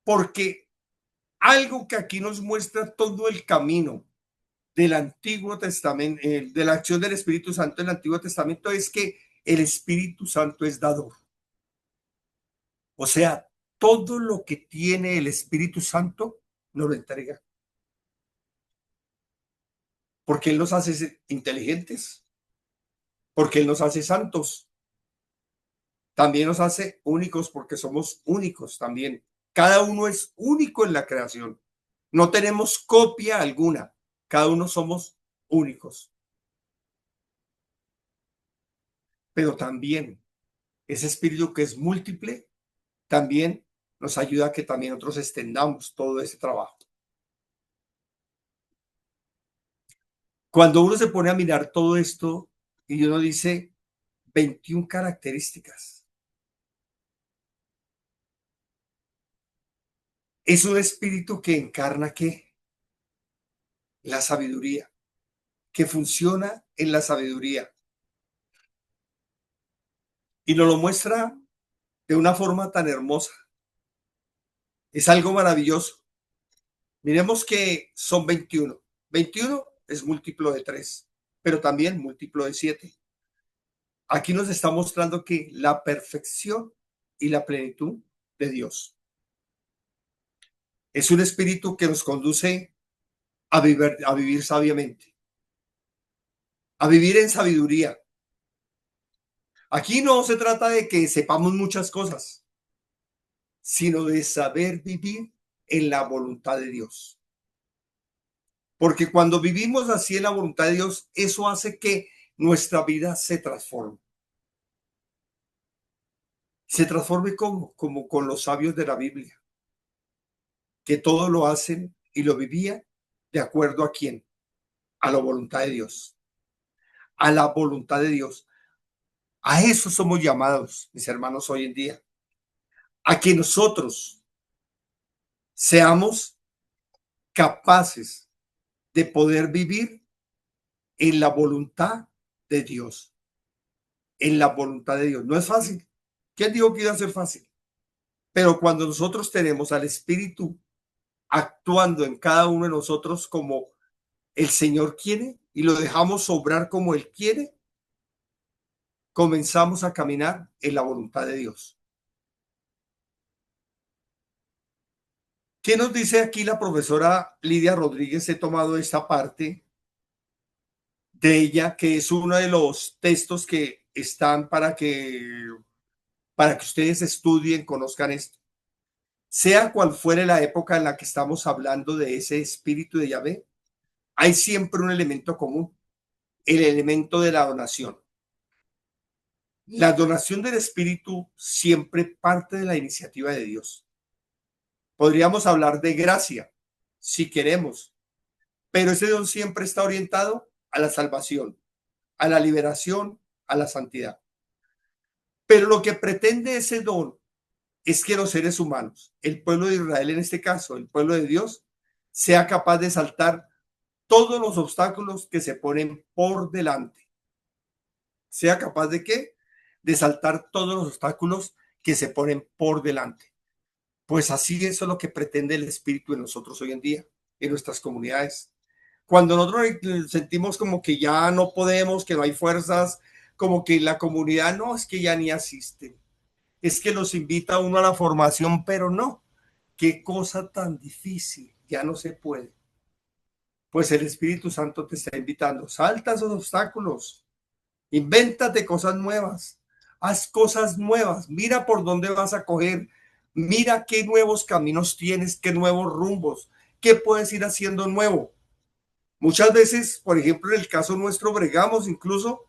Porque algo que aquí nos muestra todo el camino del Antiguo Testamento, de la acción del Espíritu Santo en el Antiguo Testamento, es que el Espíritu Santo es dador. O sea, todo lo que tiene el Espíritu Santo nos lo entrega. Porque Él nos hace inteligentes, porque Él nos hace santos, también nos hace únicos porque somos únicos también. Cada uno es único en la creación. No tenemos copia alguna. Cada uno somos únicos. Pero también ese espíritu que es múltiple, también nos ayuda a que también nosotros extendamos todo ese trabajo. Cuando uno se pone a mirar todo esto y uno dice 21 características, es un espíritu que encarna ¿qué? La sabiduría, que funciona en la sabiduría. Y nos lo muestra de una forma tan hermosa. Es algo maravilloso. Miremos que son 21. 21 es múltiplo de 3, pero también múltiplo de 7. Aquí nos está mostrando que la perfección y la plenitud de Dios es un espíritu que nos conduce a vivir sabiamente, a vivir en sabiduría. Aquí no se trata de que sepamos muchas cosas, sino de saber vivir en la voluntad de Dios. Porque cuando vivimos así en la voluntad de Dios, eso hace que nuestra vida se transforme. Se transforme como con los sabios de la Biblia, que todo lo hacen y lo vivían de acuerdo a quién, a la voluntad de Dios, a la voluntad de Dios. A eso somos llamados, mis hermanos, hoy en día, a que nosotros seamos capaces de poder vivir en la voluntad de Dios, en la voluntad de Dios. No es fácil. ¿Quién dijo que iba a ser fácil? Pero cuando nosotros tenemos al Espíritu actuando en cada uno de nosotros como el Señor quiere y lo dejamos obrar como Él quiere, comenzamos a caminar en la voluntad de Dios. ¿Qué nos dice aquí la profesora Lidia Rodríguez? He tomado esta parte de ella, que es uno de los textos que están para que ustedes estudien, conozcan esto. Sea cual fuere la época en la que estamos hablando de ese espíritu de Yahvé, hay siempre un elemento común, el elemento de la donación. La donación del espíritu siempre parte de la iniciativa de Dios. Podríamos hablar de gracia, si queremos, pero ese don siempre está orientado a la salvación, a la liberación, a la santidad. Pero lo que pretende ese don es que los seres humanos, el pueblo de Israel en este caso, el pueblo de Dios, sea capaz de saltar todos los obstáculos que se ponen por delante. ¿Sea capaz de qué? De saltar todos los obstáculos que se ponen por delante. Pues así eso es lo que pretende el Espíritu en nosotros hoy en día, en nuestras comunidades. Cuando nosotros sentimos como que ya no podemos, que no hay fuerzas, como que la comunidad no, es que ya ni asiste. Es que los invita a uno a la formación, pero no. Qué cosa tan difícil, ya no se puede. Pues el Espíritu Santo te está invitando, salta esos obstáculos, invéntate cosas nuevas, haz cosas nuevas, mira por dónde vas a coger, mira qué nuevos caminos tienes, qué nuevos rumbos, qué puedes ir haciendo nuevo. Muchas veces, por ejemplo, en el caso nuestro, bregamos incluso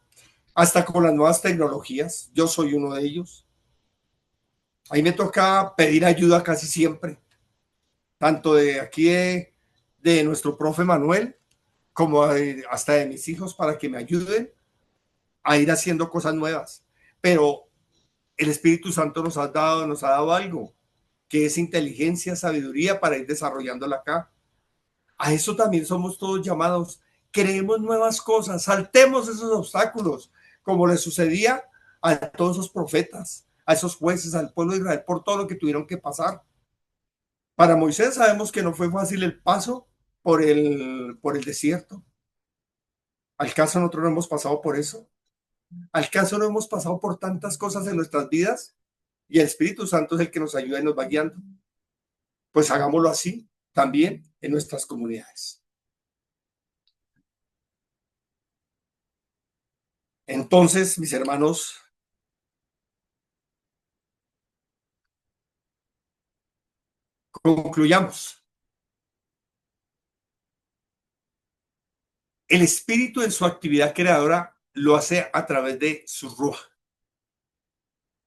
hasta con las nuevas tecnologías. Yo soy uno de ellos. Ahí me toca pedir ayuda casi siempre, tanto de aquí de nuestro profe Manuel, como hasta de mis hijos para que me ayuden a ir haciendo cosas nuevas. Pero el Espíritu Santo nos ha dado algo, que es inteligencia, sabiduría para ir desarrollándola acá. A eso también somos todos llamados. Creemos nuevas cosas, saltemos esos obstáculos, como le sucedía a todos esos profetas, a esos jueces, al pueblo de Israel, por todo lo que tuvieron que pasar. Para Moisés sabemos que no fue fácil el paso por el desierto. ¿Al caso nosotros no hemos pasado por eso? ¿Al caso no hemos pasado por tantas cosas en nuestras vidas? y el Espíritu Santo es el que nos ayuda y nos va guiando. Pues hagámoslo así también en nuestras comunidades. Entonces, mis hermanos, concluyamos. El Espíritu en su actividad creadora lo hace a través de su ruaj,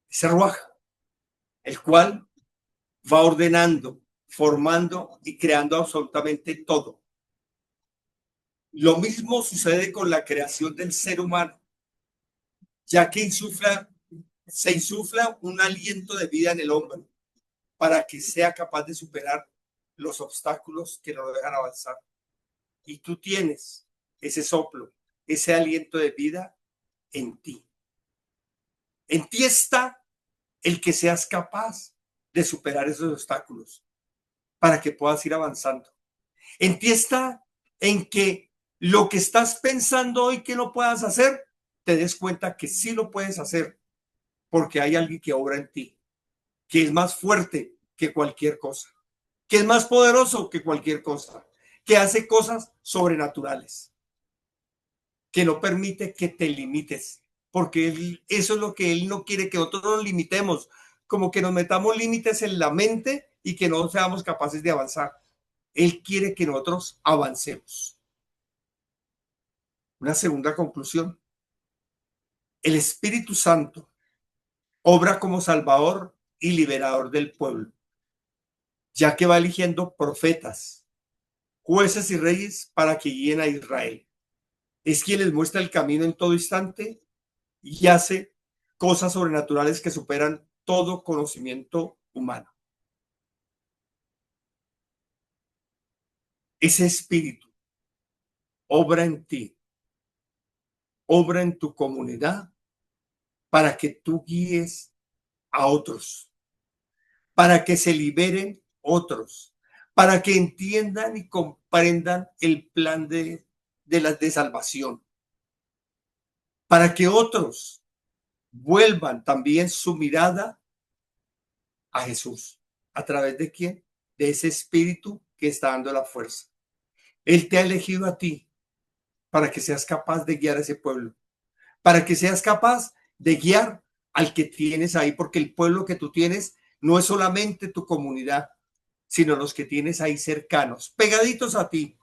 ese ruaj, el cual va ordenando, formando y creando absolutamente todo. Lo mismo sucede con la creación del ser humano, ya que se insufla un aliento de vida en el hombre para que sea capaz de superar los obstáculos que no lo dejan avanzar. Y tú tienes ese soplo, ese aliento de vida en ti. En ti está el que seas capaz de superar esos obstáculos para que puedas ir avanzando. En ti está en que lo que estás pensando hoy que no puedas hacer, te des cuenta que sí lo puedes hacer porque hay alguien que obra en ti, que es más fuerte que cualquier cosa, que es más poderoso que cualquier cosa, que hace cosas sobrenaturales, que no permite que te limites, porque eso es lo que él no quiere, que nosotros nos limitemos, como que nos metamos límites en la mente y que no seamos capaces de avanzar. Él quiere que nosotros avancemos. Una segunda conclusión. El Espíritu Santo obra como salvador y liberador del pueblo, ya que va eligiendo profetas, jueces y reyes para que guíen a Israel. Es quien les muestra el camino en todo instante y hace cosas sobrenaturales que superan todo conocimiento humano. Ese espíritu obra en ti, obra en tu comunidad para que tú guíes a otros, para que se liberen otros, para que entiendan y comprendan el plan de salvación, para que otros vuelvan también su mirada a Jesús. ¿A través de quién? De ese espíritu que está dando la fuerza. Él te ha elegido a ti para que seas capaz de guiar a ese pueblo, para que seas capaz de guiar al que tienes ahí, porque el pueblo que tú tienes no es solamente tu comunidad, sino los que tienes ahí cercanos, pegaditos a ti.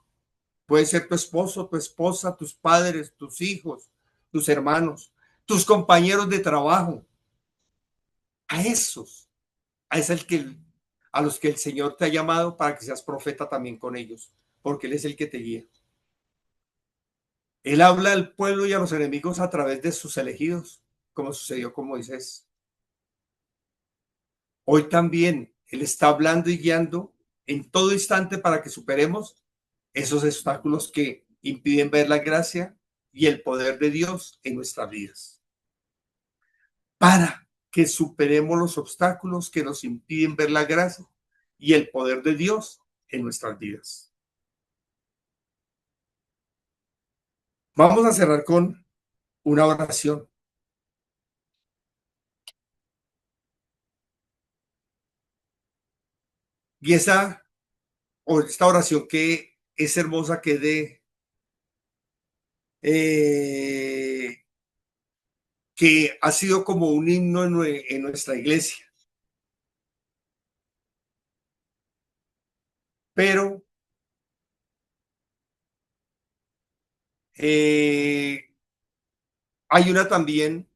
Puede ser tu esposo, tu esposa, tus padres, tus hijos, tus hermanos, tus compañeros de trabajo. A esos, a los que el Señor te ha llamado para que seas profeta también con ellos, porque Él es el que te guía. Él habla al pueblo y a los enemigos a través de sus elegidos, como sucedió con Moisés. Hoy también Él está hablando y guiando en todo instante para que superemos esos obstáculos que impiden ver la gracia y el poder de Dios en nuestras vidas. Para que superemos los obstáculos que nos impiden ver la gracia y el poder de Dios en nuestras vidas. Vamos a cerrar con una oración. Y esta oración que es hermosa, que que ha sido como un himno en nuestra iglesia. Pero hay una también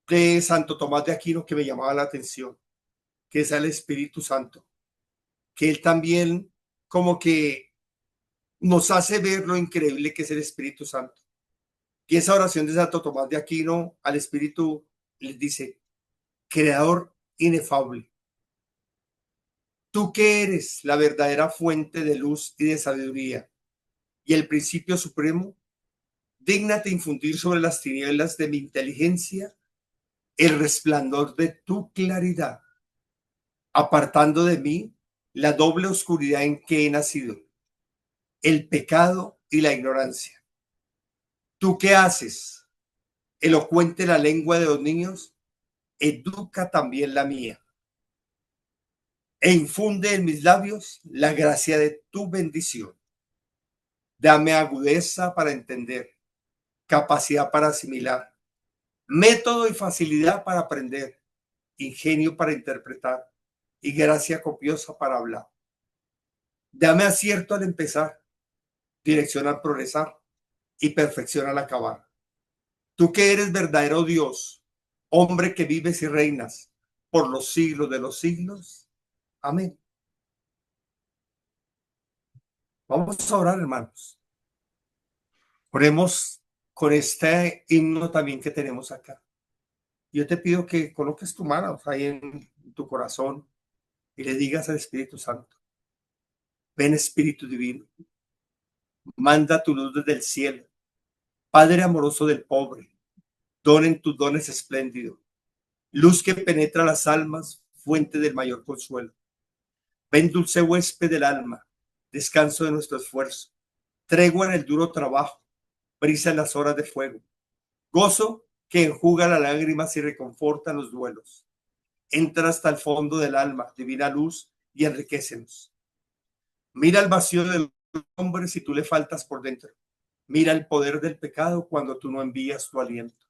de Santo Tomás de Aquino que me llamaba la atención, que es el Espíritu Santo, que él también como que nos hace ver lo increíble que es el Espíritu Santo. Y esa oración de Santo Tomás de Aquino al Espíritu les dice: Creador inefable, tú que eres la verdadera fuente de luz y de sabiduría y el principio supremo, dígnate infundir sobre las tinieblas de mi inteligencia el resplandor de tu claridad, apartando de mí la doble oscuridad en que he nacido, el pecado y la ignorancia. ¿Tú qué haces? Elocuente la lengua de los niños educa también la mía, e infunde en mis labios la gracia de tu bendición. Dame agudeza para entender, capacidad para asimilar, método y facilidad para aprender, ingenio para interpretar y gracia copiosa para hablar. Dame acierto al empezar, dirección al progresar y perfección al acabar. Tú que eres verdadero Dios, hombre que vives y reinas por los siglos de los siglos. Amén. Vamos a orar, hermanos. Oremos con este himno también que tenemos acá. Yo te pido que coloques tu mano ahí en tu corazón y le digas al Espíritu Santo: ven, Espíritu Divino, manda tu luz desde el cielo. Padre amoroso del pobre, donen tus dones espléndidos. Luz que penetra las almas, fuente del mayor consuelo. Ven, dulce huésped del alma, descanso de nuestro esfuerzo, tregua en el duro trabajo, brisa en las horas de fuego, gozo que enjuga las lágrimas y reconforta los duelos. Entra hasta el fondo del alma, divina luz, y enriquecenos. Mira el vacío del hombre si tú le faltas por dentro. Mira el poder del pecado cuando tú no envías tu aliento.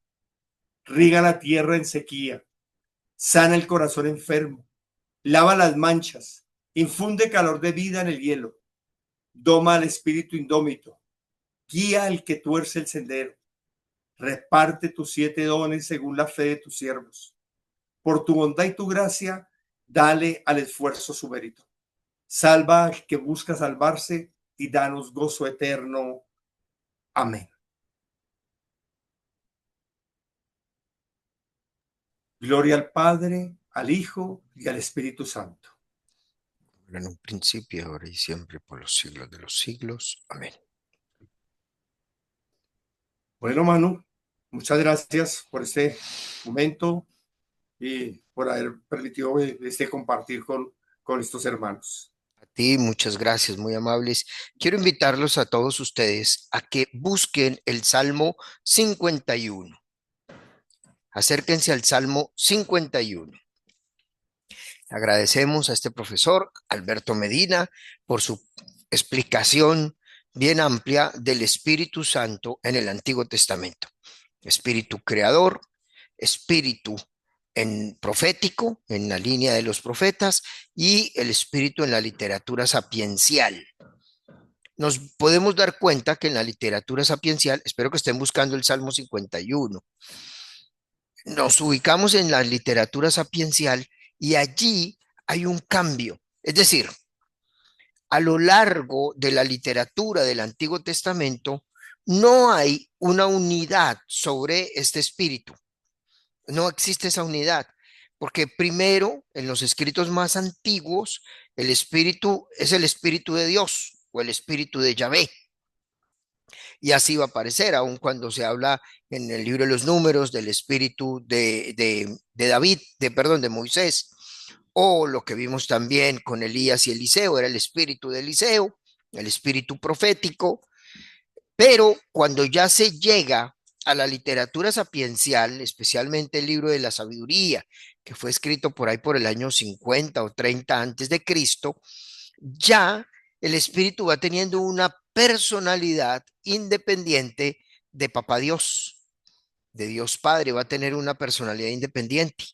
Riega la tierra en sequía, sana el corazón enfermo, lava las manchas, infunde calor de vida en el hielo, doma al espíritu indómito, guía al que tuerce el sendero, reparte tus 7 dones según la fe de tus siervos. Por tu bondad y tu gracia, dale al esfuerzo su mérito. Salva al que busca salvarse y danos gozo eterno. Amén. Gloria al Padre, al Hijo y al Espíritu Santo. En un principio, ahora y siempre, por los siglos de los siglos. Amén. Bueno, Manu, muchas gracias por este momento y por haber permitido compartir con estos hermanos. A ti, muchas gracias, muy amables. Quiero invitarlos a todos ustedes a que busquen el Salmo 51. Acérquense al Salmo 51. Agradecemos a este profesor, Alberto Medina, por su explicación bien amplia del Espíritu Santo en el Antiguo Testamento. Espíritu creador, espíritu en profético, en la línea de los profetas, y el espíritu en la literatura sapiencial. Nos podemos dar cuenta que en la literatura sapiencial, espero que estén buscando el Salmo 51, nos ubicamos en la literatura sapiencial y allí hay un cambio. Es decir, a lo largo de la literatura del Antiguo Testamento no hay una unidad sobre este espíritu. No existe esa unidad, porque primero, en los escritos más antiguos, el espíritu es el espíritu de Dios o el espíritu de Yahvé. Y así va a aparecer, aun cuando se habla en el libro de los números del espíritu de David, perdón, de Moisés, o lo que vimos también con Elías y Eliseo, era el espíritu de Eliseo, el espíritu profético, pero cuando ya se llega a la literatura sapiencial, especialmente el libro de la sabiduría, que fue escrito por ahí por el año 50 o 30 antes de Cristo, ya el espíritu va teniendo una personalidad independiente de Papá Dios, de Dios Padre, va a tener una personalidad independiente.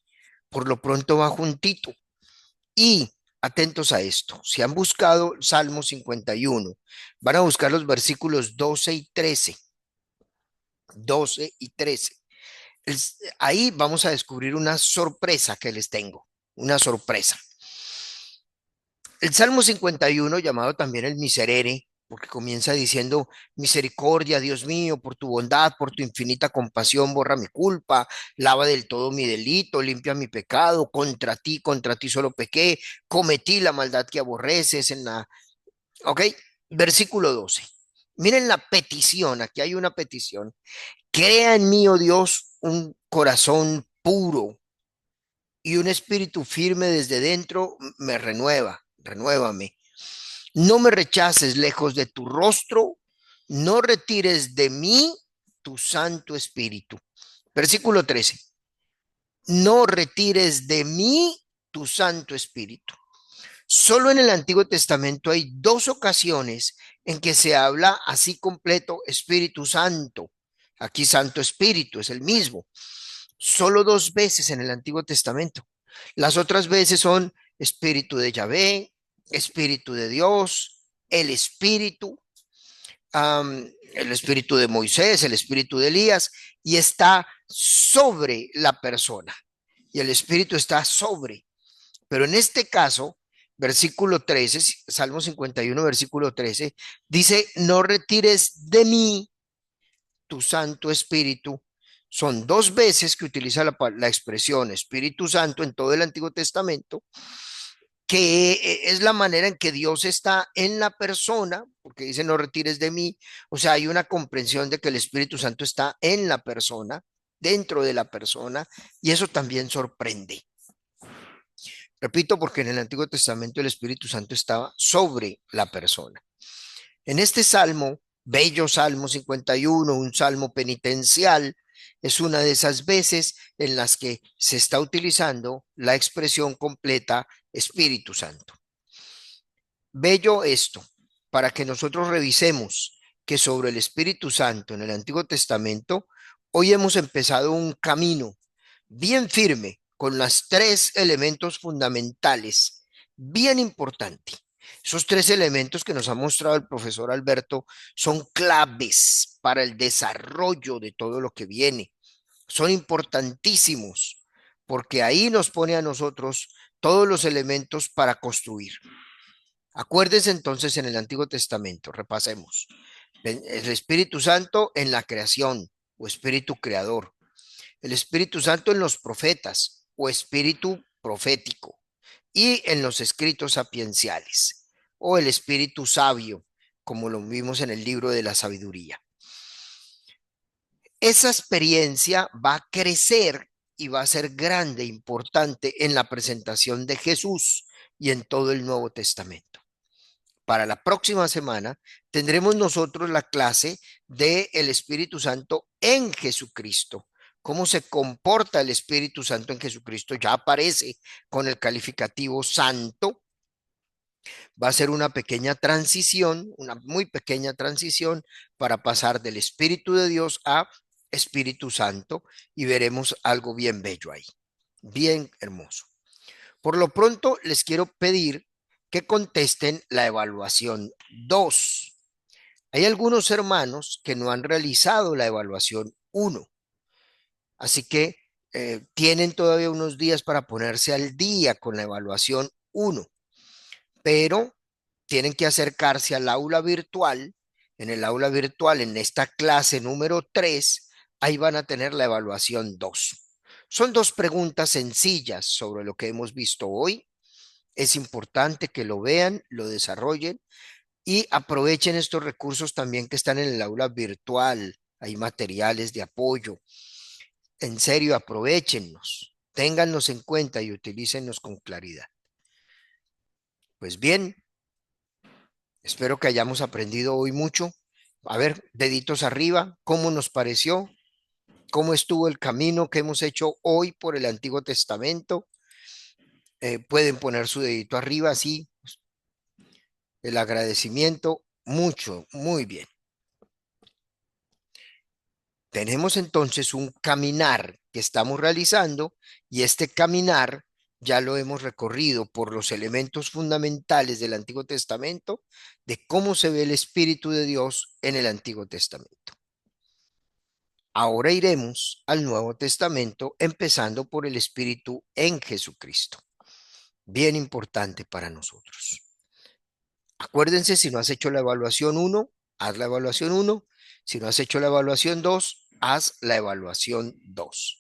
Por lo pronto va juntito. Y atentos a esto, si han buscado Salmo 51, van a buscar los versículos 12 y 13. 12 y 13. Ahí vamos a descubrir una sorpresa que les tengo, una sorpresa. El Salmo 51, llamado también el Miserere, porque comienza diciendo: misericordia, Dios mío, por tu bondad, por tu infinita compasión, borra mi culpa, lava del todo mi delito, limpia mi pecado, contra ti solo pequé, cometí la maldad que aborreces en la... Ok, versículo 12. Miren la petición, aquí hay una petición. Crea en mí, oh Dios, un corazón puro y un espíritu firme desde dentro me renuévame. No me rechaces lejos de tu rostro, no retires de mí tu Santo Espíritu. Versículo 13. no retires de mí tu Santo Espíritu. Solo en el Antiguo Testamento hay dos ocasiones en que se habla así completo Espíritu Santo. Aquí Santo Espíritu es el mismo. Solo dos veces en el Antiguo Testamento. Las otras veces son Espíritu de Yahvé, Espíritu de Dios, el Espíritu de Moisés, el Espíritu de Elías, y está sobre la persona. Y el Espíritu está sobre. Pero en este caso, versículo 13, Salmo 51, versículo 13, dice, no retires de mí tu Santo Espíritu. Son dos veces que utiliza la expresión Espíritu Santo en todo el Antiguo Testamento, que es la manera en que Dios está en la persona, porque dice no retires de mí, o sea, hay una comprensión de que el Espíritu Santo está en la persona, dentro de la persona, y eso también sorprende. Repito, porque en el Antiguo Testamento el Espíritu Santo estaba sobre la persona. En este salmo, bello Salmo 51, un salmo penitencial, es una de esas veces en las que se está utilizando la expresión completa Espíritu Santo. Bello esto, para que nosotros revisemos que sobre el Espíritu Santo en el Antiguo Testamento, hoy hemos empezado un camino bien firme con los tres elementos fundamentales, bien importante. Esos tres elementos que nos ha mostrado el profesor Alberto son claves para el desarrollo de todo lo que viene. Son importantísimos porque ahí nos pone a nosotros todos los elementos para construir. Acuérdense entonces en el Antiguo Testamento, repasemos. El Espíritu Santo en la creación o Espíritu Creador. El Espíritu Santo en los profetas o Espíritu Profético. Y en los escritos sapienciales o el Espíritu Sabio, como lo vimos en el libro de la sabiduría. Esa experiencia va a crecer y va a ser grande, importante en la presentación de Jesús y en todo el Nuevo Testamento. Para la próxima semana tendremos nosotros la clase del Espíritu Santo en Jesucristo. Cómo se comporta el Espíritu Santo en Jesucristo. Ya aparece con el calificativo santo. Va a ser una pequeña transición, una muy pequeña transición para pasar del Espíritu de Dios a Espíritu Santo y veremos algo bien bello ahí. Bien hermoso. Por lo pronto les quiero pedir que contesten la evaluación 2. Hay algunos hermanos que no han realizado la evaluación 1, así que tienen todavía unos días para ponerse al día con la evaluación 1, pero tienen que acercarse al aula virtual. En el aula virtual, en esta clase número 3, ahí van a tener la evaluación 2. Son dos preguntas sencillas sobre lo que hemos visto hoy. Es importante que lo vean, lo desarrollen y aprovechen estos recursos también que están en el aula virtual. Hay materiales de apoyo. En serio, aprovechenlos, ténganlos en cuenta y utilícenlos con claridad. Pues bien, espero que hayamos aprendido hoy mucho. A ver, deditos arriba, ¿cómo nos pareció? ¿Cómo estuvo el camino que hemos hecho hoy por el Antiguo Testamento? Pueden poner su dedito arriba, sí, el agradecimiento, mucho, muy bien. Tenemos entonces un caminar que estamos realizando y este caminar ya lo hemos recorrido por los elementos fundamentales del Antiguo Testamento, de cómo se ve el Espíritu de Dios en el Antiguo Testamento. Ahora iremos al Nuevo Testamento, empezando por el Espíritu en Jesucristo. Bien importante para nosotros. Acuérdense, si no has hecho la evaluación 1, haz la evaluación 1. Si no has hecho la evaluación 2, haz la evaluación 2.